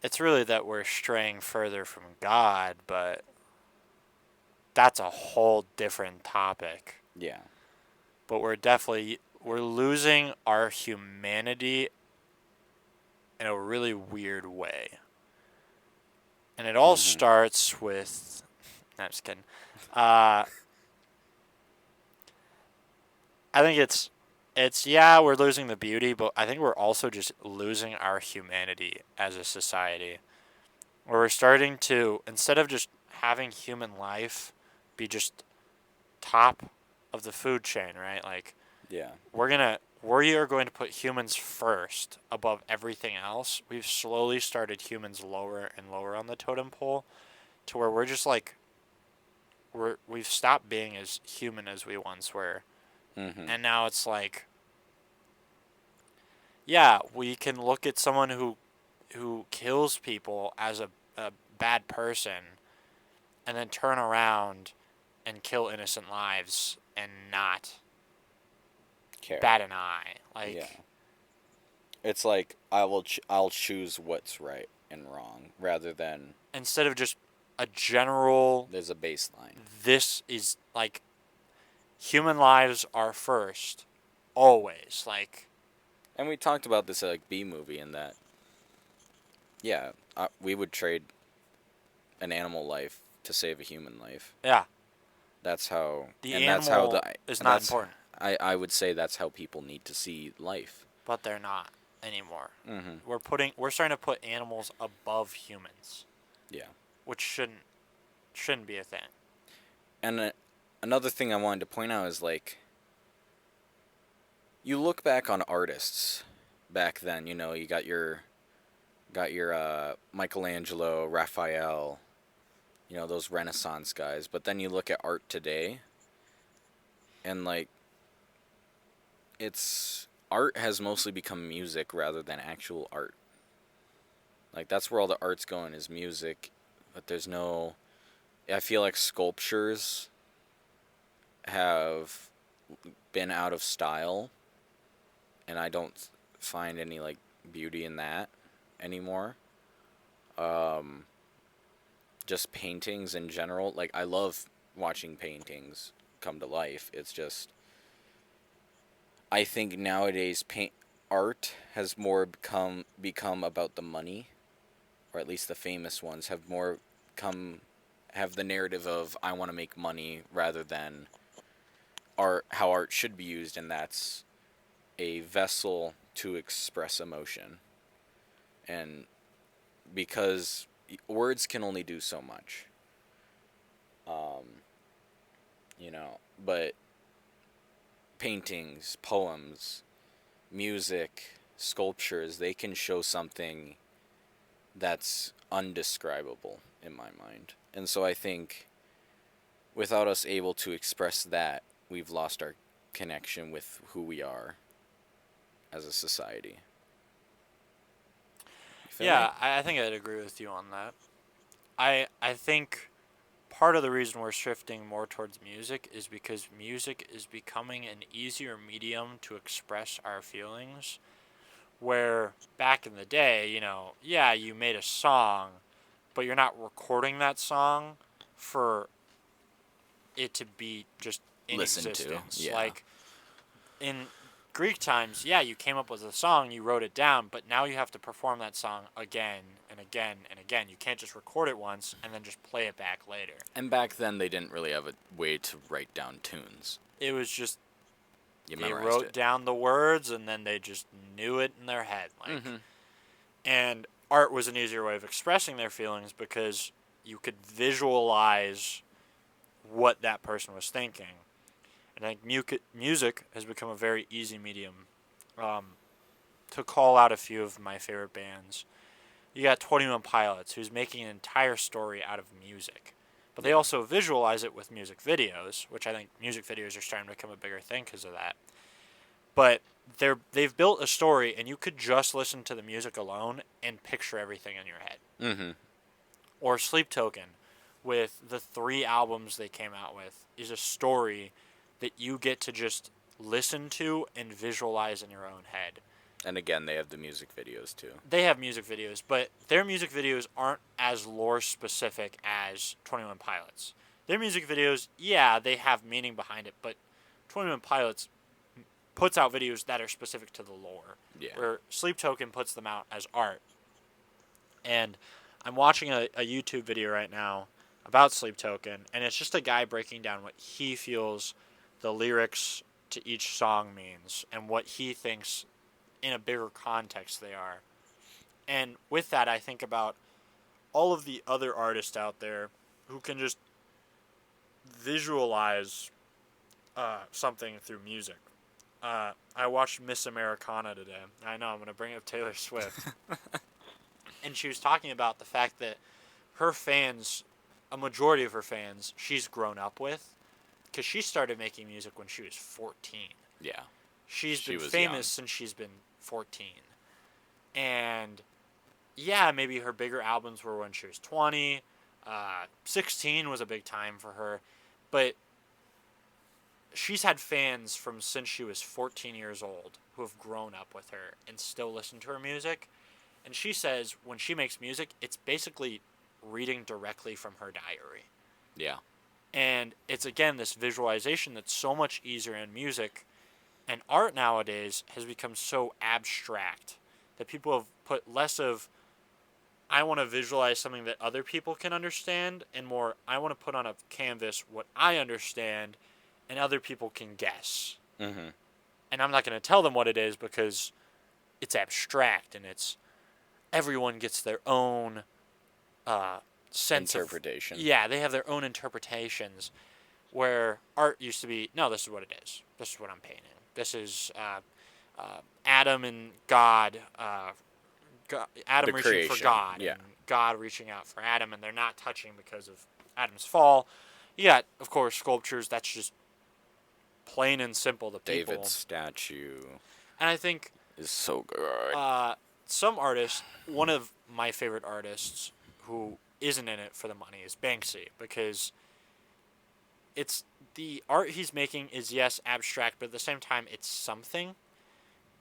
Speaker 2: It's really that we're straying further from God, but that's a whole different topic.
Speaker 1: Yeah.
Speaker 2: But we're losing our humanity in a really weird way. And it all starts with... No, I'm just kidding. I think it's we're losing the beauty, but I think we're also just losing our humanity as a society. Where we're starting to, instead of just having human life be just top of the food chain, right? Like,
Speaker 1: Yeah.
Speaker 2: we are going to put humans first above everything else. We've slowly started humans lower and lower on the totem pole, to where we're just like, we've stopped being as human as we once were.
Speaker 1: Mm-hmm.
Speaker 2: And now it's like, yeah, we can look at someone who kills people as a a bad person and then turn around and kill innocent lives and not
Speaker 1: Care.
Speaker 2: bat an eye. Like,
Speaker 1: Yeah. It's like I'll choose what's right and wrong rather than
Speaker 2: instead of just a general,
Speaker 1: there's a baseline.
Speaker 2: this is like, human lives are first, always. Like,
Speaker 1: And we talked about this at like B movie in that. Yeah, we would trade an animal life to save a human life.
Speaker 2: yeah,
Speaker 1: That's how.
Speaker 2: the
Speaker 1: and
Speaker 2: animal
Speaker 1: that's how the
Speaker 2: is
Speaker 1: and
Speaker 2: not
Speaker 1: that's,
Speaker 2: important,
Speaker 1: I would say that's how people need to see life.
Speaker 2: but they're not anymore.
Speaker 1: Mm-hmm.
Speaker 2: We're starting to put animals above humans,
Speaker 1: Yeah.
Speaker 2: which shouldn't be a thing.
Speaker 1: And another thing I wanted to point out is like, you look back on artists back then. You know, you got your Michelangelo, Raphael, you know, those Renaissance guys. But then you look at art today, and like, art has mostly become music rather than actual art. Like, that's where all the art's going, is music. But there's no. I feel like sculptures have been out of style, and I don't find any like beauty in that anymore. Just paintings in general. Like, I love watching paintings come to life. It's just, I think nowadays art has more become about the money, or at least the famous ones have the narrative of, I want to make money, rather than how art should be used, and that's a vessel to express emotion. And because words can only do so much, you know, but paintings, poems, music, sculptures, they can show something that's undescribable in my mind. And so I think without us able to express that, we've lost our connection with who we are as a society. You feel
Speaker 2: Yeah,
Speaker 1: me?
Speaker 2: I think I'd agree with you on that. I think part of the reason we're shifting more towards music is because music is becoming an easier medium to express our feelings. Where back in the day, yeah, you made a song, but you're not recording that song for it to be just in
Speaker 1: Listen to,
Speaker 2: existence.
Speaker 1: yeah.
Speaker 2: Like, in Greek times, yeah, you came up with a song, you wrote it down, but now you have to perform that song again and again and again. You can't just record it once and then just play it back later.
Speaker 1: And back then, they didn't really have a way to write down tunes.
Speaker 2: It was just,
Speaker 1: You
Speaker 2: they
Speaker 1: memorized
Speaker 2: wrote
Speaker 1: it.
Speaker 2: down the words and then they just knew it in their head. Like,
Speaker 1: Mm-hmm.
Speaker 2: and art was an easier way of expressing their feelings because you could visualize what that person was thinking. And I think music has become a very easy medium. To call out a few of my favorite bands, you got 21 Pilots, who's making an entire story out of music. But they also visualize it with music videos, which I think music videos are starting to become a bigger thing because of that. But they've built a story, and you could just listen to the music alone and picture everything in your head.
Speaker 1: Mm-hmm.
Speaker 2: Or Sleep Token, with the 3 albums they came out with, is a story that you get to just listen to and visualize in your own head.
Speaker 1: And again, they have the music videos too.
Speaker 2: They have music videos, but their music videos aren't as lore specific as 21 Pilots. Their music videos, yeah, they have meaning behind it, but 21 Pilots puts out videos that are specific to the lore.
Speaker 1: Yeah.
Speaker 2: Where Sleep Token puts them out as art. And I'm watching a YouTube video right now about Sleep Token, and it's just a guy breaking down what he feels the lyrics to each song means and what he thinks in a bigger context they are. And with that, I think about all of the other artists out there who can just visualize something through music. I watched Miss Americana today. I know, I'm going to bring up Taylor Swift. And she was talking about the fact that her fans, a majority of her fans, she's grown up with. Because she started making music when she was 14.
Speaker 1: Yeah.
Speaker 2: She's
Speaker 1: She
Speaker 2: been
Speaker 1: was
Speaker 2: famous
Speaker 1: young.
Speaker 2: since she's been 14. And yeah, maybe her bigger albums were when she was 20. 16 was a big time for her. But she's had fans from since she was 14 years old who have grown up with her and still listen to her music. And she says when she makes music, it's basically reading directly from her diary.
Speaker 1: Yeah.
Speaker 2: And it's, again, this visualization that's so much easier in music. And art nowadays has become so abstract that people have put less of, I want to visualize something that other people can understand, and more, I want to put on a canvas what I understand and other people can guess.
Speaker 1: Mm-hmm.
Speaker 2: And I'm not going to tell them what it is because it's abstract and it's everyone gets their own sense
Speaker 1: Interpretation.
Speaker 2: Yeah, they have their own interpretations. Where art used to be, no, this is what it is. This is what I'm painting. This is Adam and God, Adam
Speaker 1: The
Speaker 2: reaching for
Speaker 1: creation,
Speaker 2: God,
Speaker 1: yeah.
Speaker 2: and God reaching out for Adam, and they're not touching because of Adam's fall. You got, of course, sculptures. That's just plain and simple. The people,
Speaker 1: David's statue
Speaker 2: and I think
Speaker 1: is so good.
Speaker 2: some artists. One of my favorite artists who isn't in it for the money is Banksy, because it's the art he's making is, yes, abstract, but at the same time it's something.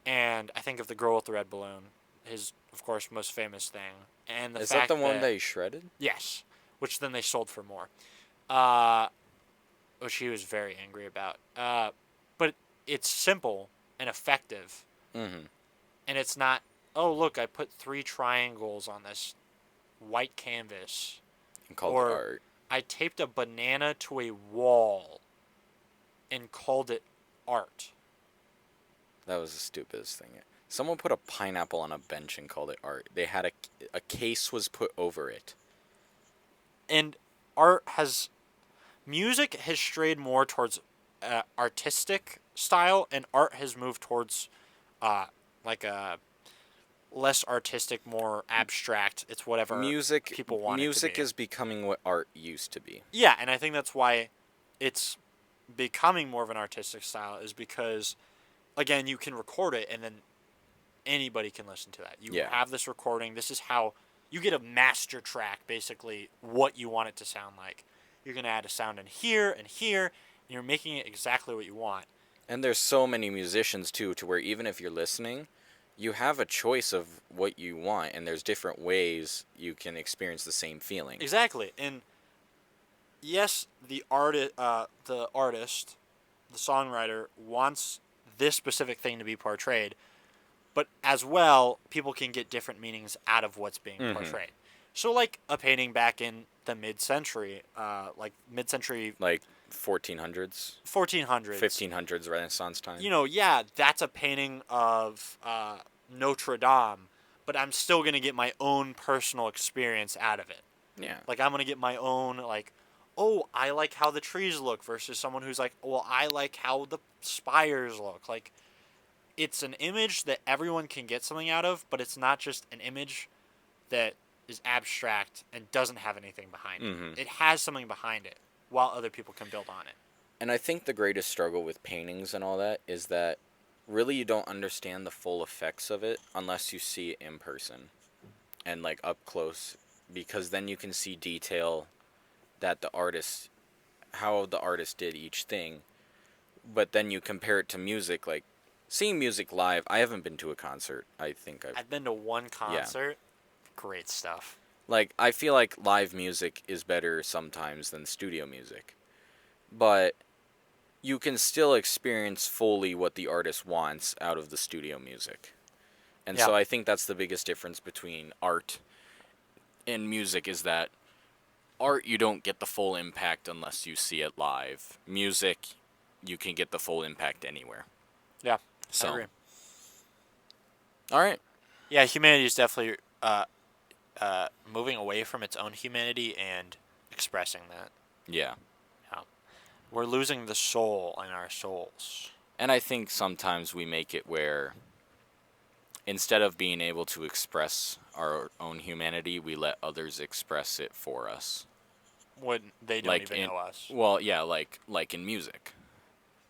Speaker 2: And I think of the girl with the red balloon, his, of course, most famous thing, and the
Speaker 1: Is
Speaker 2: fact
Speaker 1: that the one they shredded?
Speaker 2: yes, which then they sold for more, which he was very angry about. But it's simple and effective,
Speaker 1: Mm-hmm.
Speaker 2: and it's not, oh look, I put 3 triangles on this white canvas,
Speaker 1: And called
Speaker 2: or
Speaker 1: it art.
Speaker 2: I taped a banana to a wall and called it art.
Speaker 1: That was the stupidest thing. Someone put a pineapple on a bench and called it art. They had a case was put over it.
Speaker 2: And music has strayed more towards artistic style, and art has moved towards like a less artistic, more abstract. It's whatever people want it to
Speaker 1: Music
Speaker 2: be.
Speaker 1: is becoming what art used to be.
Speaker 2: Yeah, and I think that's why it's becoming more of an artistic style, is because, again, you can record it and then anybody can listen to that. You
Speaker 1: Yeah.
Speaker 2: have this recording. This is how you get a master track, basically, what you want it to sound like. You're going to add a sound in here and here, and you're making it exactly what you want.
Speaker 1: And there's so many musicians too, to where even if you're listening, you have a choice of what you want, and there's different ways you can experience the same feeling.
Speaker 2: Exactly. And yes, the artist, the songwriter wants this specific thing to be portrayed, but as well, people can get different meanings out of what's being portrayed. So, like a painting back in the mid-century, like
Speaker 1: 1400s,
Speaker 2: 1400s,
Speaker 1: 1500s, Renaissance time.
Speaker 2: Yeah, that's a painting of Notre Dame, but I'm still going to get my own personal experience out of it.
Speaker 1: Yeah.
Speaker 2: Like, I'm going to get my own, like, oh, I like how the trees look, versus someone who's like, well, I like how the spires look. Like, it's an image that everyone can get something out of, but it's not just an image that is abstract and doesn't have anything behind it. It has something behind it, while other people can build on it.
Speaker 1: And I think the greatest struggle with paintings and all that is that really you don't understand the full effects of it unless you see it in person and like up close, because then you can see detail that how the artist did each thing. But then you compare it to music, like seeing music live. I haven't been to a concert. I think
Speaker 2: I've been to one concert. Great stuff.
Speaker 1: Like, I feel like live music is better sometimes than studio music. But you can still experience fully what the artist wants out of the studio music. And so I think that's the biggest difference between art and music, is that art, you don't get the full impact unless you see it live. Music, you can get the full impact anywhere.
Speaker 2: Yeah,
Speaker 1: So,
Speaker 2: I agree.
Speaker 1: All right.
Speaker 2: Yeah, humanity is definitely moving away from its own humanity and expressing that.
Speaker 1: Yeah.
Speaker 2: We're losing the soul in our souls.
Speaker 1: And I think sometimes we make it where instead of being able to express our own humanity, we let others express it for us.
Speaker 2: When they don't even know us.
Speaker 1: Well, yeah, like in music.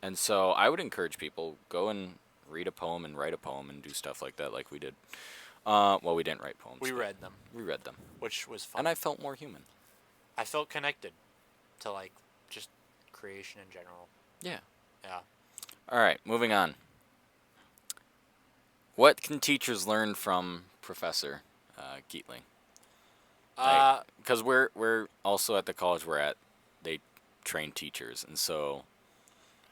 Speaker 1: And so I would encourage people, go and read a poem and write a poem and do stuff like that, like we did. Well, we didn't write poems.
Speaker 2: We
Speaker 1: but
Speaker 2: read them,
Speaker 1: We read them,
Speaker 2: which was fun.
Speaker 1: and I felt more human.
Speaker 2: I felt connected to like just creation in general.
Speaker 1: Yeah.
Speaker 2: Yeah.
Speaker 1: All right, moving on. What can teachers learn from Professor Keatling? Because we're also at the college we're at, they train teachers, and so,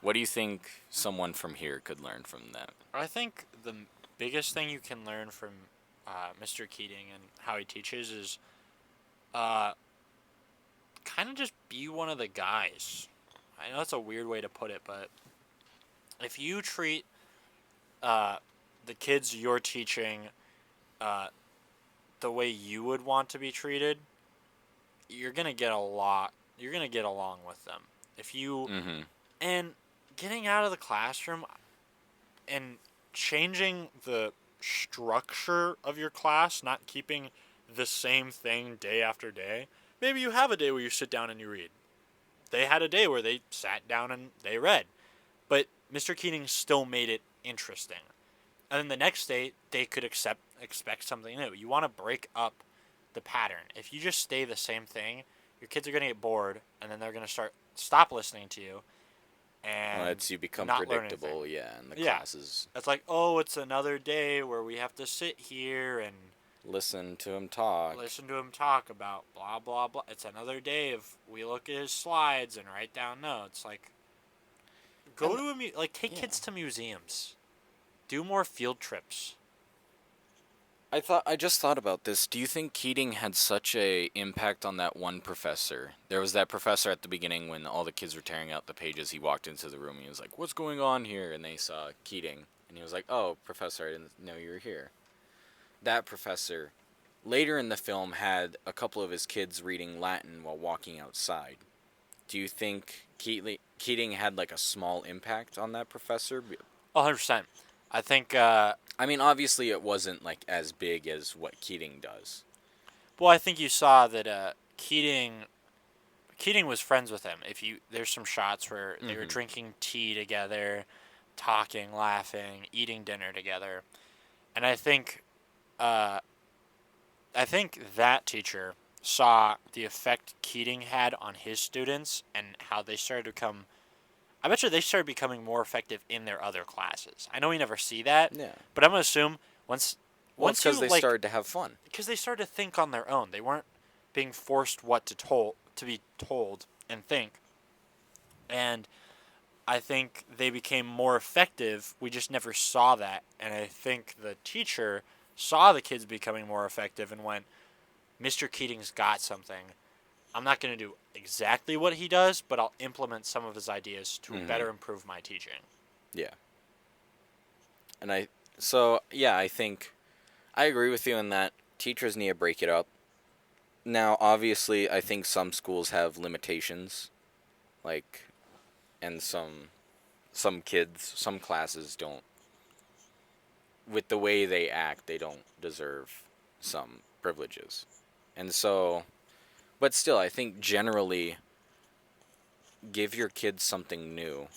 Speaker 1: what do you think someone from here could learn from that?
Speaker 2: I think the biggest thing you can learn from Mr. Keating and how he teaches is kind of just be one of the guys. I know that's a weird way to put it, but if you treat the kids you're teaching the way you would want to be treated, you're gonna get a lot. You're gonna get along with them. If you
Speaker 1: Mm-hmm.
Speaker 2: and getting out of the classroom and changing the structure of your class, not keeping the same thing day after day. Maybe you have a day where you sit down and you read. They had a day where they sat down and they read. But Mr. Keating still made it interesting. And then the next day, they could expect something new. You want to break up the pattern. If you just stay the same thing, your kids are going to get bored, and then they're going to stop listening to you. And
Speaker 1: Well, it's you become
Speaker 2: not learn
Speaker 1: predictable,
Speaker 2: anything.
Speaker 1: yeah, and the
Speaker 2: Yeah.
Speaker 1: classes
Speaker 2: It's like, oh, it's another day where we have to sit here and
Speaker 1: listen to him talk.
Speaker 2: listen to him talk about blah, blah, blah. It's another day if we look at his slides and write down notes. Like, go
Speaker 1: And-
Speaker 2: to take
Speaker 1: yeah.
Speaker 2: kids to museums. Do more field trips.
Speaker 1: I just thought about this. Do you think Keating had such a impact on that one professor? There was that professor at the beginning when all the kids were tearing out the pages. He walked into the room and he was like, "What's going on here?" And they saw Keating, and he was like, "Oh, professor, I didn't know you were here." That professor, later in the film, had a couple of his kids reading Latin while walking outside. Do you think Keating had like a small impact on that professor?
Speaker 2: 100%. I think,
Speaker 1: I mean, obviously it wasn't like as big as what Keating does.
Speaker 2: well, I think you saw that Keating was friends with him. There's some shots where they were
Speaker 1: Mhm.
Speaker 2: drinking tea together, talking, laughing, eating dinner together. And uh, I think that teacher saw the effect Keating had on his students and how they started to become. I bet you they started becoming more effective in their other classes. I know we never see that,
Speaker 1: Yeah.
Speaker 2: but I'm gonna assume once
Speaker 1: Well, it's because
Speaker 2: you
Speaker 1: they
Speaker 2: like
Speaker 1: started to have fun.
Speaker 2: because they started to think on their own. They weren't being forced to be told and think. And I think they became more effective. We just never saw that. And I think the teacher saw the kids becoming more effective and went, Mr. Keating's got something. I'm not going to do exactly what he does, but I'll implement some of his ideas to
Speaker 1: Mhm.
Speaker 2: better improve my teaching.
Speaker 1: Yeah. And I think I agree with you in that teachers need to break it up. Now, obviously, I think some schools have limitations, like, and some kids, some classes don't. With the way they act, they don't deserve some privileges, and so, but still, I think generally, give your kids something new.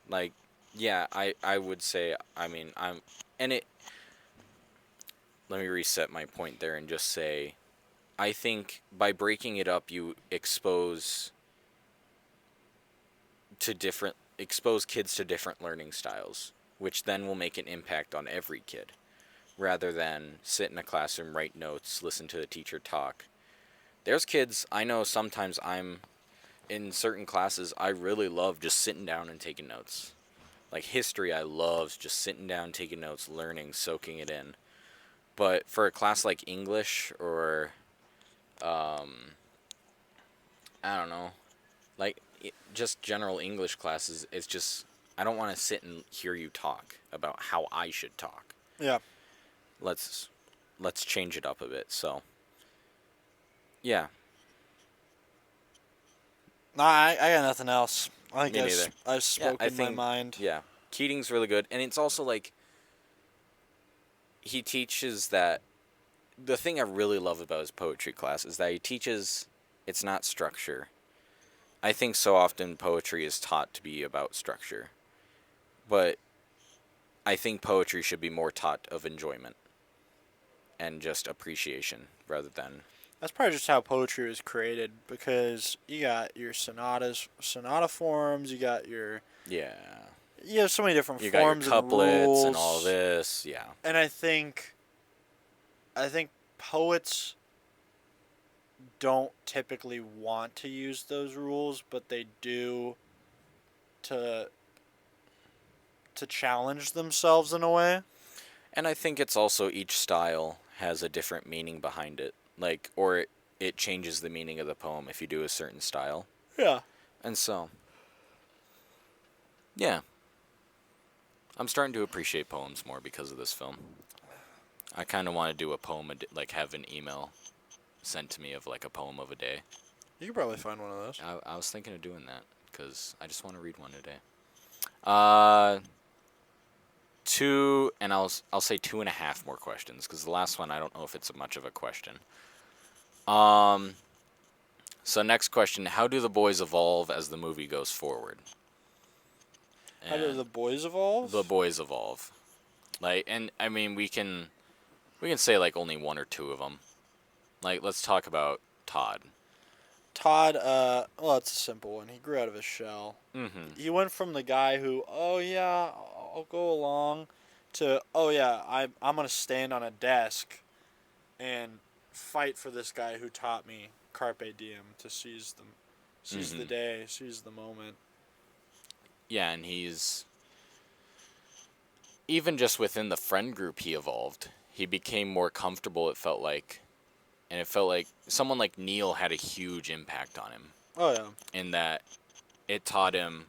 Speaker 1: Like, yeah, I would say, I mean, and it, let me reset my point there and just say, I think by breaking it up, you expose kids to different learning styles, which then will make an impact on every kid, rather than sit in a classroom, write notes, listen to the teacher talk. There's kids I know sometimes I'm in certain classes I really love just sitting down and taking notes. Like history, I love just sitting down, taking notes, learning, soaking it in. But for a class like English or I don't know, like just general English classes, it's just I don't want to sit and hear you talk about how I should talk.
Speaker 3: Yeah.
Speaker 1: Let's change it up a bit. So, yeah,
Speaker 3: Nah, I got nothing else. I think
Speaker 1: Me neither.
Speaker 3: I've
Speaker 1: yeah,
Speaker 3: spoken
Speaker 1: I think
Speaker 3: my mind.
Speaker 1: yeah, Keating's really good, and it's also like he teaches that the thing I really love about his poetry class is that he teaches it's not structure. I think so often poetry is taught to be about structure, but I think poetry should be more taught of enjoyment and just appreciation rather than.
Speaker 3: That's probably just how poetry was created, because you got your sonata forms, you got your,
Speaker 1: Yeah.
Speaker 3: you have so many different
Speaker 1: You got your
Speaker 3: forms and
Speaker 1: couplets
Speaker 3: rules.
Speaker 1: and all this, yeah.
Speaker 3: And I think poets don't typically want to use those rules, but they do to challenge themselves in a way.
Speaker 1: And I think it's also each style has a different meaning behind it. Like, or it changes the meaning of the poem if you do a certain style.
Speaker 3: Yeah.
Speaker 1: And so, yeah. I'm starting to appreciate poems more because of this film. I kind of want to do a poem, like have an email sent to me of like a poem of a day.
Speaker 3: You could probably find one of those.
Speaker 1: I was thinking of doing that because I just want to read one a day. Two, and I'll say 2.5 more questions because the last one I don't know if it's much of a question. So next question: how do the boys evolve as the movie goes forward?
Speaker 3: How do
Speaker 1: And
Speaker 3: the boys evolve?
Speaker 1: the boys evolve, like, and I mean we can say like only one or two of them. Like, let's talk about Todd.
Speaker 3: Todd, well, it's a simple one. He grew out of his shell.
Speaker 1: Mm-hmm.
Speaker 3: He went from the guy who, oh yeah, I'll go along, to, oh yeah, I'm gonna stand on a desk and fight for this guy who taught me carpe diem, to seize the day, seize the moment.
Speaker 1: Yeah, and he's even just within the friend group he evolved. He became more comfortable, it felt like. And it felt like someone like Neil had a huge impact on him.
Speaker 3: Oh yeah.
Speaker 1: In that it taught him,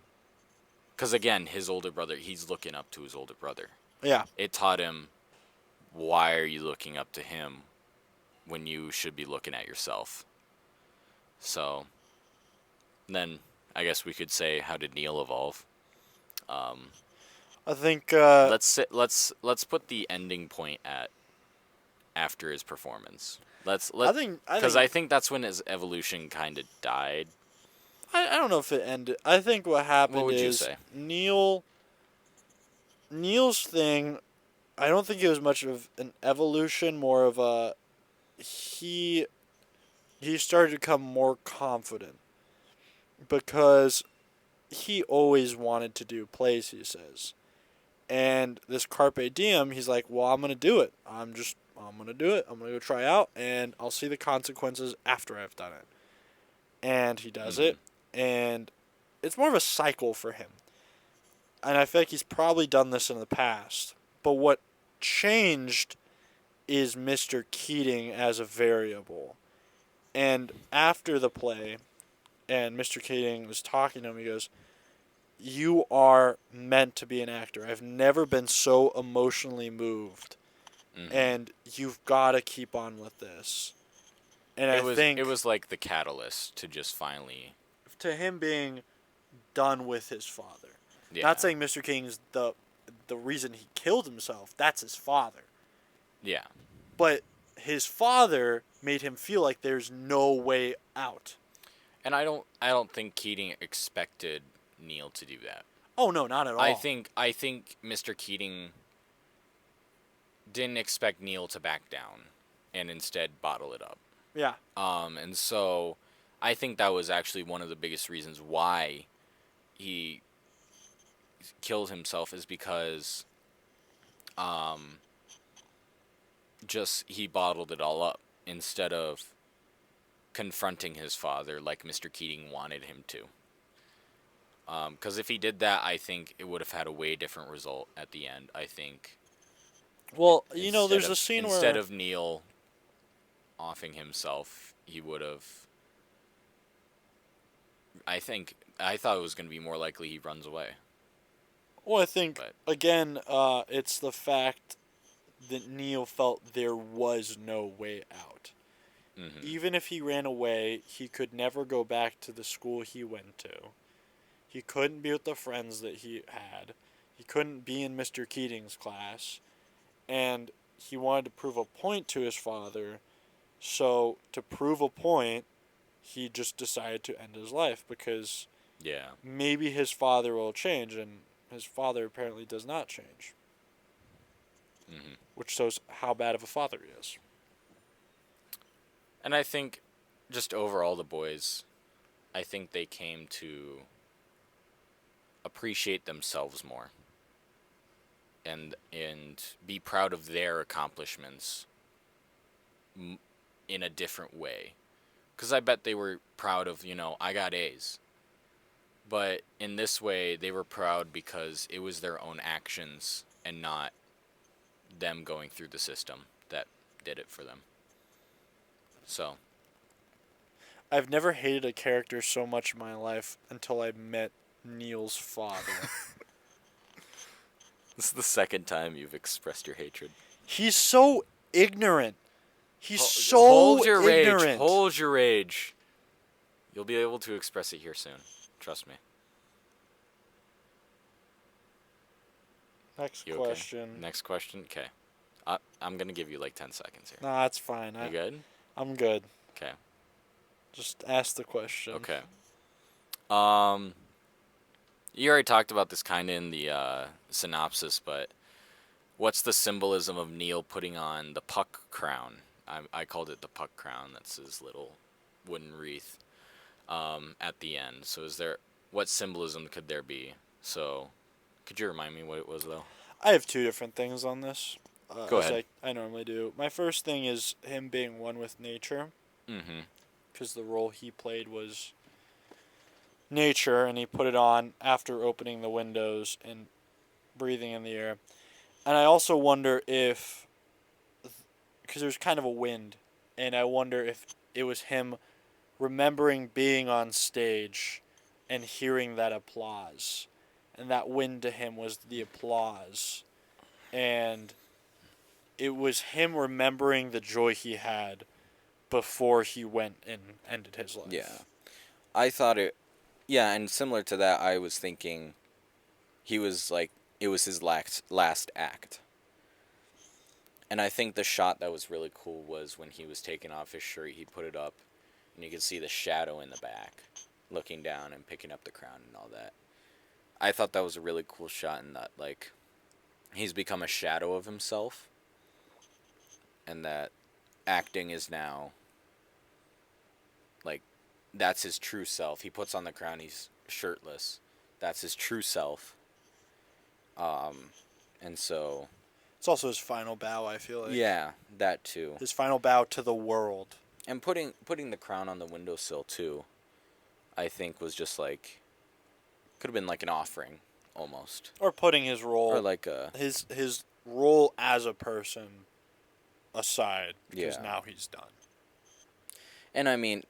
Speaker 1: because again, his older brother, he's looking up to his older brother.
Speaker 3: Yeah.
Speaker 1: It taught him, why are you looking up to him when you should be looking at yourself? So then I guess we could say, how did Neil evolve?
Speaker 3: I think.
Speaker 1: Let's put the ending point at after his performance. Because I think that's when his evolution kind of died.
Speaker 3: I don't know if it ended. I think what happened
Speaker 1: What would you
Speaker 3: is
Speaker 1: say?
Speaker 3: Neil's thing. I don't think it was much of an evolution, more of a he started to become more confident, because he always wanted to do plays, he says. And this carpe diem, he's like, well, I'm gonna do it. I'm gonna do it. I'm gonna go try out, and I'll see the consequences after I've done it. And he does it, and it's more of a cycle for him. And I feel like he's probably done this in the past. But what changed is Mr. Keating as a variable. And after the play, and Mr. Keating was talking to him, he goes, you are meant to be an actor. I've never been so emotionally moved. And you've got to keep on with this. And I think
Speaker 1: it was like the catalyst to just finally,
Speaker 3: to him being done with his father.
Speaker 1: yeah.
Speaker 3: Not saying Mr. King's the reason he killed himself. That's his father.
Speaker 1: Yeah.
Speaker 3: But his father made him feel like there's no way out.
Speaker 1: And I don't think Keating expected Neil to do that.
Speaker 3: Oh no, not at all.
Speaker 1: I think Mr. Keating didn't expect Neil to back down and instead bottle it up.
Speaker 3: Yeah.
Speaker 1: And so I think that was actually one of the biggest reasons why he killed himself, is because just he bottled it all up instead of confronting his father like Mr. Keating wanted him to. Because if he did that, I think it would have had a way different result at the end. I think.
Speaker 3: Well, there's a scene where
Speaker 1: instead of Neil offing himself, he would have. I thought it was going to be more likely he runs away.
Speaker 3: Well, I think again, it's the fact that Neil felt there was no way out. Even if he ran away, he could never go back to the school he went to. He couldn't be with the friends that he had. He couldn't be in Mr. Keating's class. And he wanted to prove a point to his father. So, to prove a point, he just decided to end his life, because maybe his father will change, and his father apparently does not change.
Speaker 1: Mm-hmm.
Speaker 3: which shows how bad of a father he is.
Speaker 1: And I think, just overall, the boys, I think they came to appreciate themselves more, and be proud of their accomplishments in a different way. Because I bet they were proud of, I got A's. But in this way, they were proud because it was their own actions and not them going through the system that did it for them. So,
Speaker 3: I've never hated a character so much in my life until I met Neil's father.
Speaker 1: this is the second time you've expressed your hatred.
Speaker 3: He's so ignorant. He's so
Speaker 1: Hold your
Speaker 3: ignorant.
Speaker 1: rage. Hold your rage. You'll be able to express it here soon. Trust me.
Speaker 3: Next
Speaker 1: You
Speaker 3: question.
Speaker 1: Okay? Next question? Okay. I'm going to give you like 10 seconds here.
Speaker 3: Nah, that's fine.
Speaker 1: You good?
Speaker 3: I'm good.
Speaker 1: Okay.
Speaker 3: Just ask the question.
Speaker 1: Okay. You already talked about this kind of in the synopsis, but what's the symbolism of Neil putting on the puck crown? I called it the puck crown. That's his little wooden wreath at the end. So what symbolism could there be? So could you remind me what it was, though?
Speaker 3: I have two different things on this.
Speaker 1: Go
Speaker 3: as
Speaker 1: ahead.
Speaker 3: I normally do. My first thing is him being one with nature.
Speaker 1: Mm-hmm.
Speaker 3: Because the role he played was nature, and he put it on after opening the windows and breathing in the air. And I also wonder if, because there's kind of a wind, and I wonder if it was him remembering being on stage and hearing that applause. And that wind to him was the applause. And it was him remembering the joy he had before he went and ended his life.
Speaker 1: Yeah. I thought yeah, and similar to that, I was thinking he was like, it was his last act. And I think the shot that was really cool was when he was taking off his shirt, he put it up, and you could see the shadow in the back, looking down and picking up the crown and all that. I thought that was a really cool shot in that, like, he's become a shadow of himself, and that acting is now, like, that's his true self. He puts on the crown, he's shirtless. That's his true self. And so...
Speaker 3: It's also his final bow, I feel like.
Speaker 1: Yeah, that too.
Speaker 3: His final bow to the world.
Speaker 1: And putting the crown on the windowsill, too, I think was just like... Could have been like an offering, almost.
Speaker 3: Or putting his role...
Speaker 1: Or like a...
Speaker 3: His role as a person aside. Because now he's done.
Speaker 1: And I mean,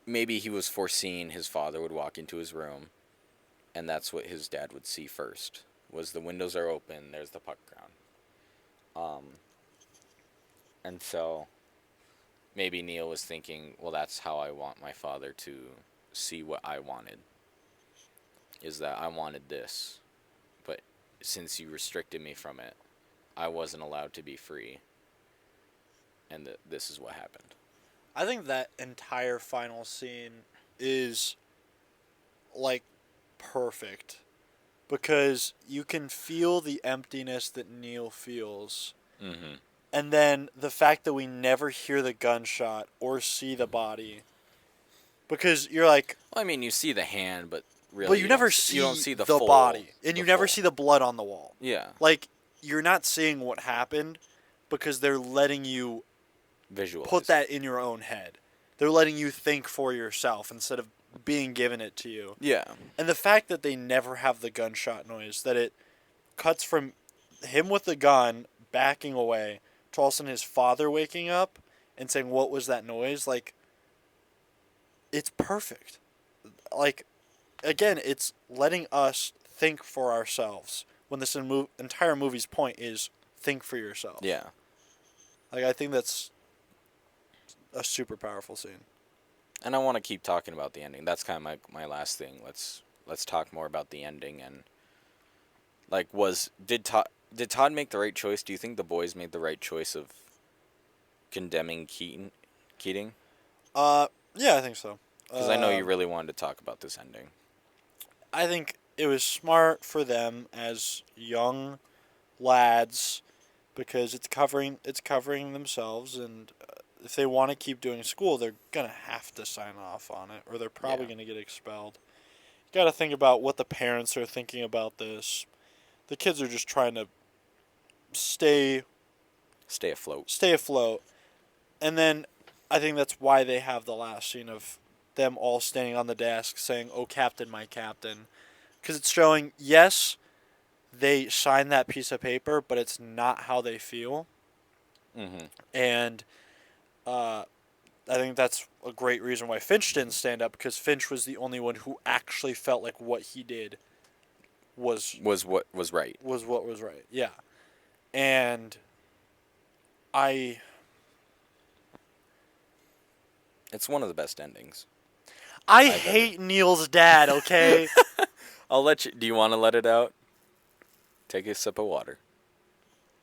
Speaker 1: maybe he was foreseeing his father would walk into his room, and that's what his dad would see first. Was the windows are open, there's the puck crown. And so maybe Neil was thinking, well, that's how I want my father to see what I wanted. Is that I wanted this, but since you restricted me from it, I wasn't allowed to be free. And this is what happened.
Speaker 3: I think that entire final scene is, like, perfect. Because you can feel the emptiness that Neil feels.
Speaker 1: Mm-hmm.
Speaker 3: And then the fact that we never hear the gunshot or see the body. Because you're like...
Speaker 1: Well, I mean, you see the hand, but really...
Speaker 3: But you never see,
Speaker 1: you don't see the full,
Speaker 3: body. And you never see the blood on the wall.
Speaker 1: Yeah.
Speaker 3: Like, you're not seeing what happened because they're letting you...
Speaker 1: Visualize.
Speaker 3: Put that in your own head. They're letting you think for yourself instead of being given it to you.
Speaker 1: Yeah.
Speaker 3: And the fact that they never have the gunshot noise, that it cuts from him with the gun backing away to all of a sudden his father waking up and saying, "What was that noise?" Like, it's perfect. Like, again, it's letting us think for ourselves when this entire movie's point is think for yourself.
Speaker 1: Yeah.
Speaker 3: Like, I think that's a super powerful scene.
Speaker 1: And I want to keep talking about the ending. That's kind of my last thing. Let's talk more about the ending and like did Todd make the right choice? Do you think the boys made the right choice of condemning Keating?
Speaker 3: Yeah, I think so.
Speaker 1: Because I know you really wanted to talk about this ending.
Speaker 3: I think it was smart for them as young lads because it's covering themselves, and if they want to keep doing school, they're gonna have to sign off on it, or they're probably
Speaker 1: Yeah.
Speaker 3: gonna get expelled. You got to think about what the parents are thinking about this. The kids are just trying to stay
Speaker 1: Stay afloat.
Speaker 3: afloat, and then I think that's why they have the last scene of them all standing on the desk saying, "Oh, Captain, my Captain," because it's showing yes, they signed that piece of paper, but it's not how they feel.
Speaker 1: Mm-hmm.
Speaker 3: And I think that's a great reason why Finch didn't stand up, because Finch was the only one who actually felt like what he did was
Speaker 1: What was right.
Speaker 3: what was right. Yeah. And I
Speaker 1: It's one of the best endings.
Speaker 3: I
Speaker 1: I've
Speaker 3: hate Neil's dad, okay?
Speaker 1: I'll let you. Do you want to let it out? Take a sip of water.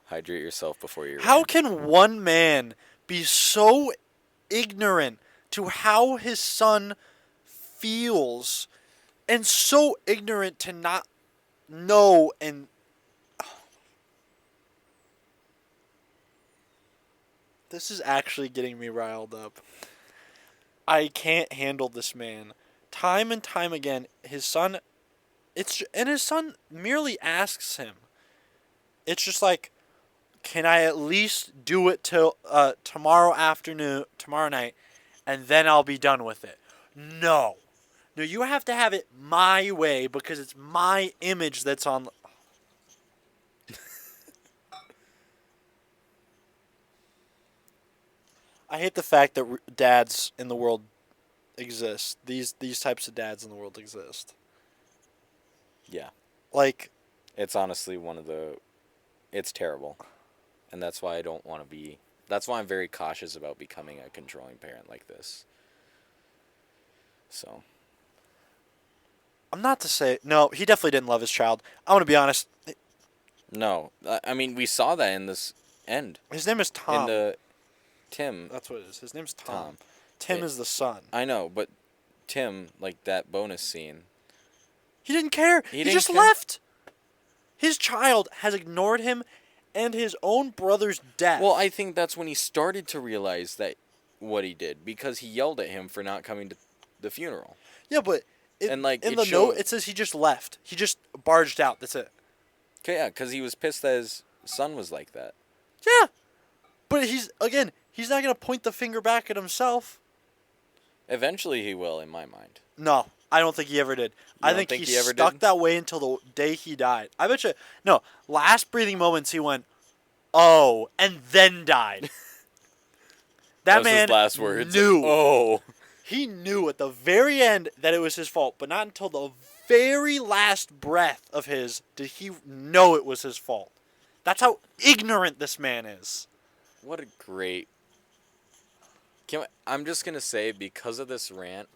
Speaker 1: Hydrate yourself before you.
Speaker 3: How can one man be so ignorant to how his son feels, and so ignorant to not know? And this is actually getting me riled up. I can't handle this man. Time and time again, his son his son merely asks him. It's just like, can I at least do it till tomorrow night, and then I'll be done with it? No. No, you have to have it my way, because it's my image that's on. I hate the fact that dads in the world exist. These types of dads in the world exist.
Speaker 1: Yeah.
Speaker 3: Like,
Speaker 1: It's honestly one of the. It's terrible, and that's why I don't want to be. That's why I'm very cautious about becoming a controlling parent like this. So.
Speaker 3: I'm not to say no. He definitely didn't love his child. I want to be honest.
Speaker 1: No, I mean we saw that in this end.
Speaker 3: His name is Tom.
Speaker 1: In the Tim.
Speaker 3: That's what it is. His name's Tom.
Speaker 1: Tom.
Speaker 3: Tim is the son.
Speaker 1: I know, but Tim, like that bonus scene.
Speaker 3: He didn't care. He
Speaker 1: didn't
Speaker 3: just
Speaker 1: care.
Speaker 3: left. His child has ignored him and his own brother's death.
Speaker 1: Well, I think that's when he started to realize that what he did, because he yelled at him for not coming to the funeral.
Speaker 3: Yeah, but
Speaker 1: And, like,
Speaker 3: in
Speaker 1: it
Speaker 3: the
Speaker 1: showed-
Speaker 3: note it says he just left. He just barged out. That's it.
Speaker 1: Okay, yeah, because he was pissed that his son was like that.
Speaker 3: Yeah, but he's not gonna point the finger back at himself.
Speaker 1: Eventually, he will, in my mind.
Speaker 3: No, I don't think he ever did. I
Speaker 1: don't
Speaker 3: think
Speaker 1: think
Speaker 3: he
Speaker 1: he ever
Speaker 3: stuck
Speaker 1: did?
Speaker 3: that way until the day he died. I bet you. No, last breathing moments he went, "Oh," and then died. That
Speaker 1: was
Speaker 3: man
Speaker 1: his last words.
Speaker 3: knew.
Speaker 1: Oh.
Speaker 3: He knew at the very end that it was his fault, but not until the very last breath of his did he know it was his fault. That's how ignorant this man is.
Speaker 1: What a great. I'm just gonna say, because of this rant,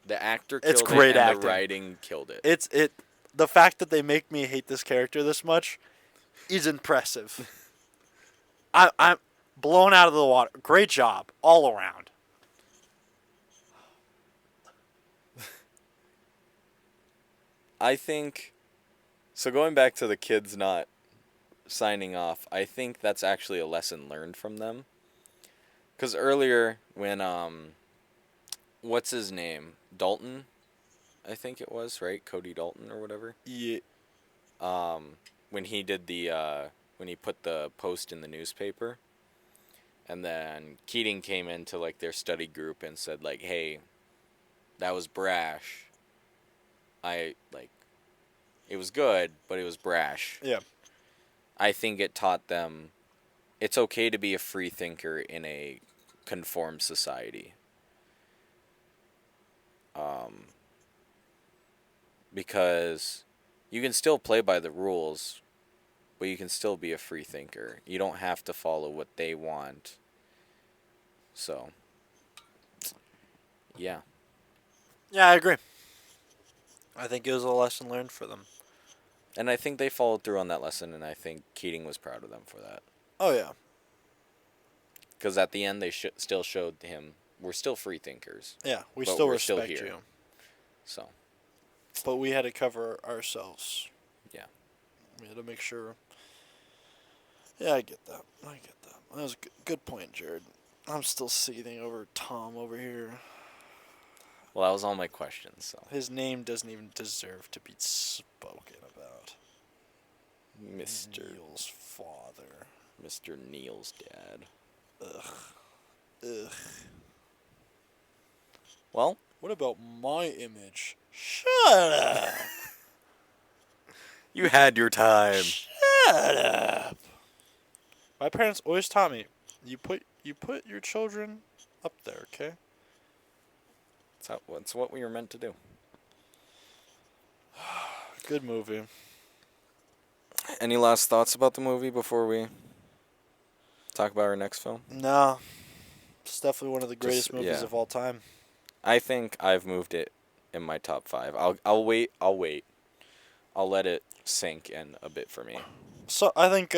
Speaker 1: the actor killed
Speaker 3: It's great
Speaker 1: it and
Speaker 3: acting.
Speaker 1: the writing killed it.
Speaker 3: The fact that they make me hate this character this much is impressive. I'm blown out of the water. Great job all around.
Speaker 1: I think. So going back to the kids not signing off, I think that's actually a lesson learned from them. Because earlier, when what's his name? Dalton, I think it was, right? Cody Dalton or whatever.
Speaker 3: Yeah.
Speaker 1: When he did when he put the post in the newspaper, and then Keating came into like their study group and said like, "Hey, that was brash. It was good, but it was brash."
Speaker 3: Yeah.
Speaker 1: I think it taught them it's okay to be a free thinker in a conformed society. Because you can still play by the rules, but you can still be a free thinker. You don't have to follow what they want. So, yeah.
Speaker 3: Yeah, I agree. I think it was a lesson learned for them.
Speaker 1: And I think they followed through on that lesson, and I think Keating was proud of them for that.
Speaker 3: Oh, yeah.
Speaker 1: Because at the end, they still showed him, we're still free thinkers.
Speaker 3: Yeah, we
Speaker 1: But
Speaker 3: still
Speaker 1: we're still
Speaker 3: respect
Speaker 1: here.
Speaker 3: you.
Speaker 1: So,
Speaker 3: But we had to cover ourselves.
Speaker 1: yeah.
Speaker 3: We had to make sure Yeah, I get that. I get that. That was a good point, Jared. I'm still seething over Tom over here.
Speaker 1: Well, that was all my questions. So,
Speaker 3: His name doesn't even deserve to be spoken about.
Speaker 1: Mr.
Speaker 3: Neil's father.
Speaker 1: Mr. Neil's dad.
Speaker 3: Ugh. Ugh.
Speaker 1: Well,
Speaker 3: What about my image? Shut up.
Speaker 1: you had your time.
Speaker 3: Shut up. My parents always taught me, you put your children up there, okay?
Speaker 1: That's what we were meant to do.
Speaker 3: Good movie.
Speaker 1: Any last thoughts about the movie before we talk about our next film?
Speaker 3: No. It's definitely one of the greatest
Speaker 1: Just-
Speaker 3: movies
Speaker 1: yeah.
Speaker 3: of all time.
Speaker 1: I think I've moved it in my top 5. I'll wait. I'll let it sink in a bit for me.
Speaker 3: So I think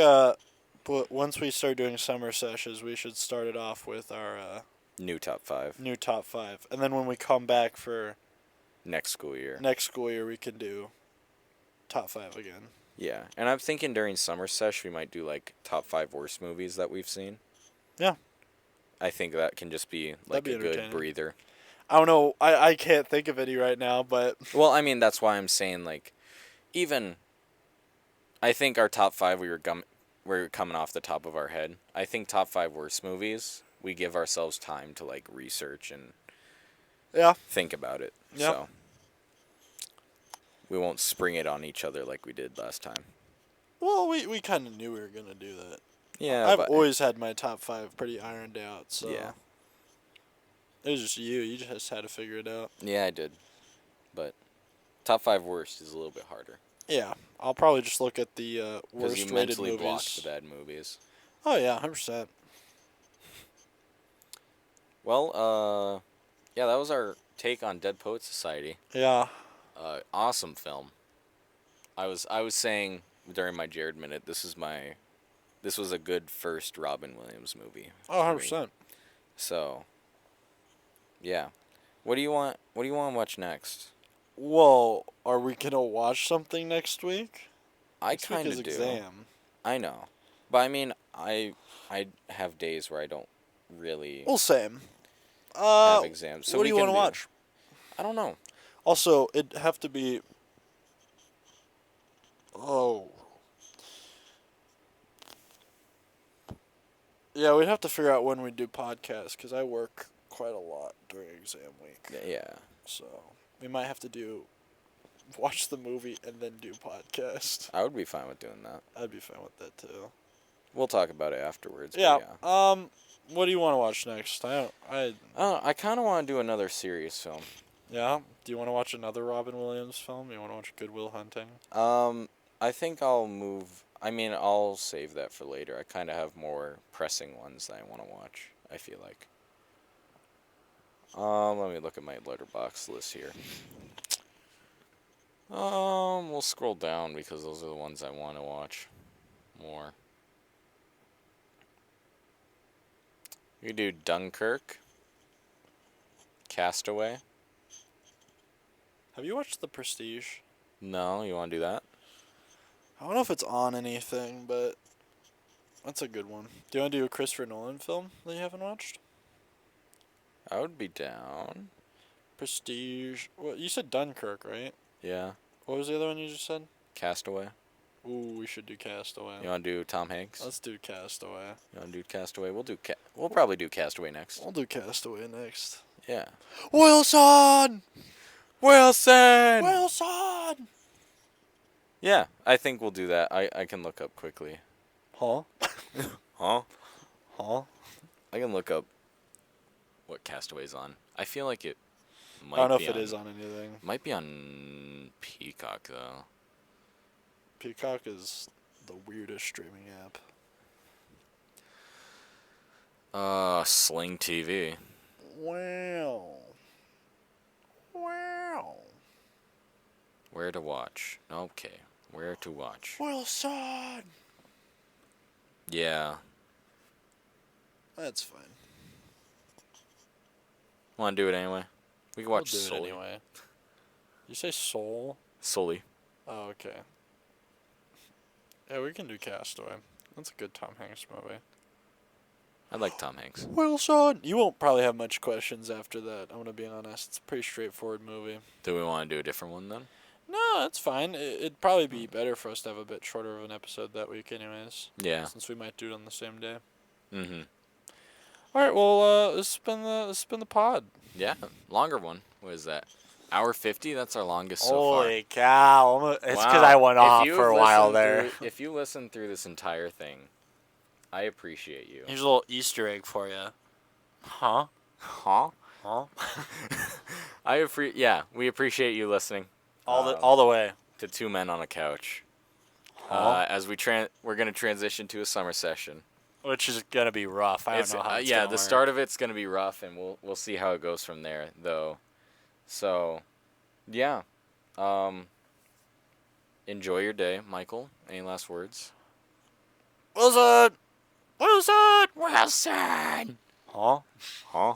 Speaker 3: but once we start doing summer sessions, we should start it off with our
Speaker 1: New top 5
Speaker 3: new top 5. And then when we come back for
Speaker 1: next school year.
Speaker 3: next school year, we can do top 5 again.
Speaker 1: Yeah, and I'm thinking during summer sesh we might do like top 5 worst movies that we've seen.
Speaker 3: Yeah.
Speaker 1: I think that can just be like
Speaker 3: That'd be
Speaker 1: a good
Speaker 3: entertaining.
Speaker 1: breather.
Speaker 3: I don't know. I can't think of any right now, but
Speaker 1: Well, I mean that's why I'm saying like, even. I think our top 5 we're coming off the top of our head. I think top 5 worst movies. We give ourselves time to like research and
Speaker 3: yeah.
Speaker 1: think about it.
Speaker 3: Yeah.
Speaker 1: So we won't spring it on each other like we did last time.
Speaker 3: Well, we kind of knew we were going to do that.
Speaker 1: Yeah,
Speaker 3: I've
Speaker 1: but
Speaker 3: always had my top 5 pretty ironed out, so
Speaker 1: yeah,
Speaker 3: it was just you. You just had to figure it out.
Speaker 1: yeah, I did. But top 5 worst is a little bit harder
Speaker 3: Yeah. I'll probably just look at the
Speaker 1: because
Speaker 3: worst
Speaker 1: you
Speaker 3: rated
Speaker 1: mentally
Speaker 3: movies.
Speaker 1: blocked the bad movies.
Speaker 3: Oh yeah, 100%.
Speaker 1: Well, yeah, that was our take on Dead Poet Society.
Speaker 3: Yeah.
Speaker 1: Awesome film. I was saying during my Jared minute, this was a good first Robin Williams movie.
Speaker 3: Oh,
Speaker 1: for me.
Speaker 3: 100%.
Speaker 1: So, yeah. What do you want to watch next?
Speaker 3: Well, are we gonna watch something next week?
Speaker 1: I
Speaker 3: Next week
Speaker 1: kind
Speaker 3: is
Speaker 1: of do.
Speaker 3: exam.
Speaker 1: I know. But I mean, I have days where I don't really
Speaker 3: Well, same.
Speaker 1: have exams. So
Speaker 3: what
Speaker 1: we
Speaker 3: do you
Speaker 1: can
Speaker 3: want to watch?
Speaker 1: I don't know.
Speaker 3: Also, it'd have to be. Oh. Yeah, we'd have to figure out when we do podcasts because I work quite a lot during exam week.
Speaker 1: Yeah.
Speaker 3: So we might have to watch the movie and then do podcast.
Speaker 1: I would be fine with doing that.
Speaker 3: I'd be fine with that too.
Speaker 1: We'll talk about it afterwards. but
Speaker 3: Yeah.
Speaker 1: yeah.
Speaker 3: What do you want to watch next?
Speaker 1: I kind of want to do another serious film.
Speaker 3: Yeah. Do you want to watch another Robin Williams film? You want to watch Good Will Hunting?
Speaker 1: I think I'll move. I mean, I'll save that for later. I kind of have more pressing ones that I want to watch. I feel like. Let me look at my letterbox list here. We'll scroll down because those are the ones I want to watch more. We do Dunkirk, Castaway.
Speaker 3: Have you watched The Prestige?
Speaker 1: No, you want to do that?
Speaker 3: I don't know if it's on anything, but that's a good one. Do you want to do a Christopher Nolan film that you haven't watched?
Speaker 1: I would be down.
Speaker 3: Prestige. Well, you said Dunkirk, right?
Speaker 1: Yeah,
Speaker 3: What was the other one you just said?
Speaker 1: Castaway.
Speaker 3: Ooh, we should do Castaway.
Speaker 1: You want to do Tom Hanks?
Speaker 3: Let's do Castaway.
Speaker 1: You want to do Castaway? We'll probably do Castaway next.
Speaker 3: We'll do Castaway next.
Speaker 1: Yeah.
Speaker 3: Wilson!
Speaker 1: Wilson.
Speaker 3: Wilson!
Speaker 1: Yeah, I think we'll do that. I can look up quickly.
Speaker 3: Huh?
Speaker 1: Huh?
Speaker 3: Huh?
Speaker 1: I can look up what Castaway's on. I feel like it might
Speaker 3: I don't know
Speaker 1: be
Speaker 3: if it is on anything.
Speaker 1: Might be on Peacock though.
Speaker 3: Peacock is the weirdest streaming app.
Speaker 1: Sling TV.
Speaker 3: Wow. Wow.
Speaker 1: Where to watch? Okay, where to watch?
Speaker 3: Wilson!
Speaker 1: Yeah.
Speaker 3: That's fine.
Speaker 1: Want to do it anyway? We can watch
Speaker 3: We'll do
Speaker 1: Sully.
Speaker 3: it anyway. You say Soul?
Speaker 1: Sully.
Speaker 3: Oh, okay. Yeah, we can do Castaway. That's a good Tom Hanks movie.
Speaker 1: I like Tom Hanks.
Speaker 3: Wilson! You won't probably have much questions after that. I'm going to be honest. It's a pretty straightforward movie.
Speaker 1: Do we want to do a different one then?
Speaker 3: No, that's fine. It'd probably be better for us to have a bit shorter of an episode that week anyways.
Speaker 1: Yeah.
Speaker 3: Since we might do it on the same day.
Speaker 1: Mm-hmm.
Speaker 3: All right, well, this has been the pod.
Speaker 1: Yeah, longer one. What is that? Hour 50? That's our longest so far.
Speaker 2: Holy cow. It's because
Speaker 1: Wow.
Speaker 2: I went
Speaker 1: If
Speaker 2: off
Speaker 1: you've
Speaker 2: for a while
Speaker 1: listened
Speaker 2: there.
Speaker 1: if you listen through this entire thing, I appreciate you.
Speaker 3: Here's a little Easter egg for you.
Speaker 2: Huh?
Speaker 1: Huh?
Speaker 2: Huh?
Speaker 1: We appreciate you listening.
Speaker 3: All the way.
Speaker 1: To Two Men on a Couch.
Speaker 3: Huh?
Speaker 1: As we're going to transition to a summer session.
Speaker 3: Which is going to be rough. I don't know how it's
Speaker 1: yeah,
Speaker 3: gonna
Speaker 1: the
Speaker 3: work.
Speaker 1: start of it's going to be rough, and we'll see how it goes from there, though. So, yeah. Enjoy your day, Michael. Any last words?
Speaker 3: Wilson!
Speaker 1: Wilson!
Speaker 3: Huh?
Speaker 1: Huh?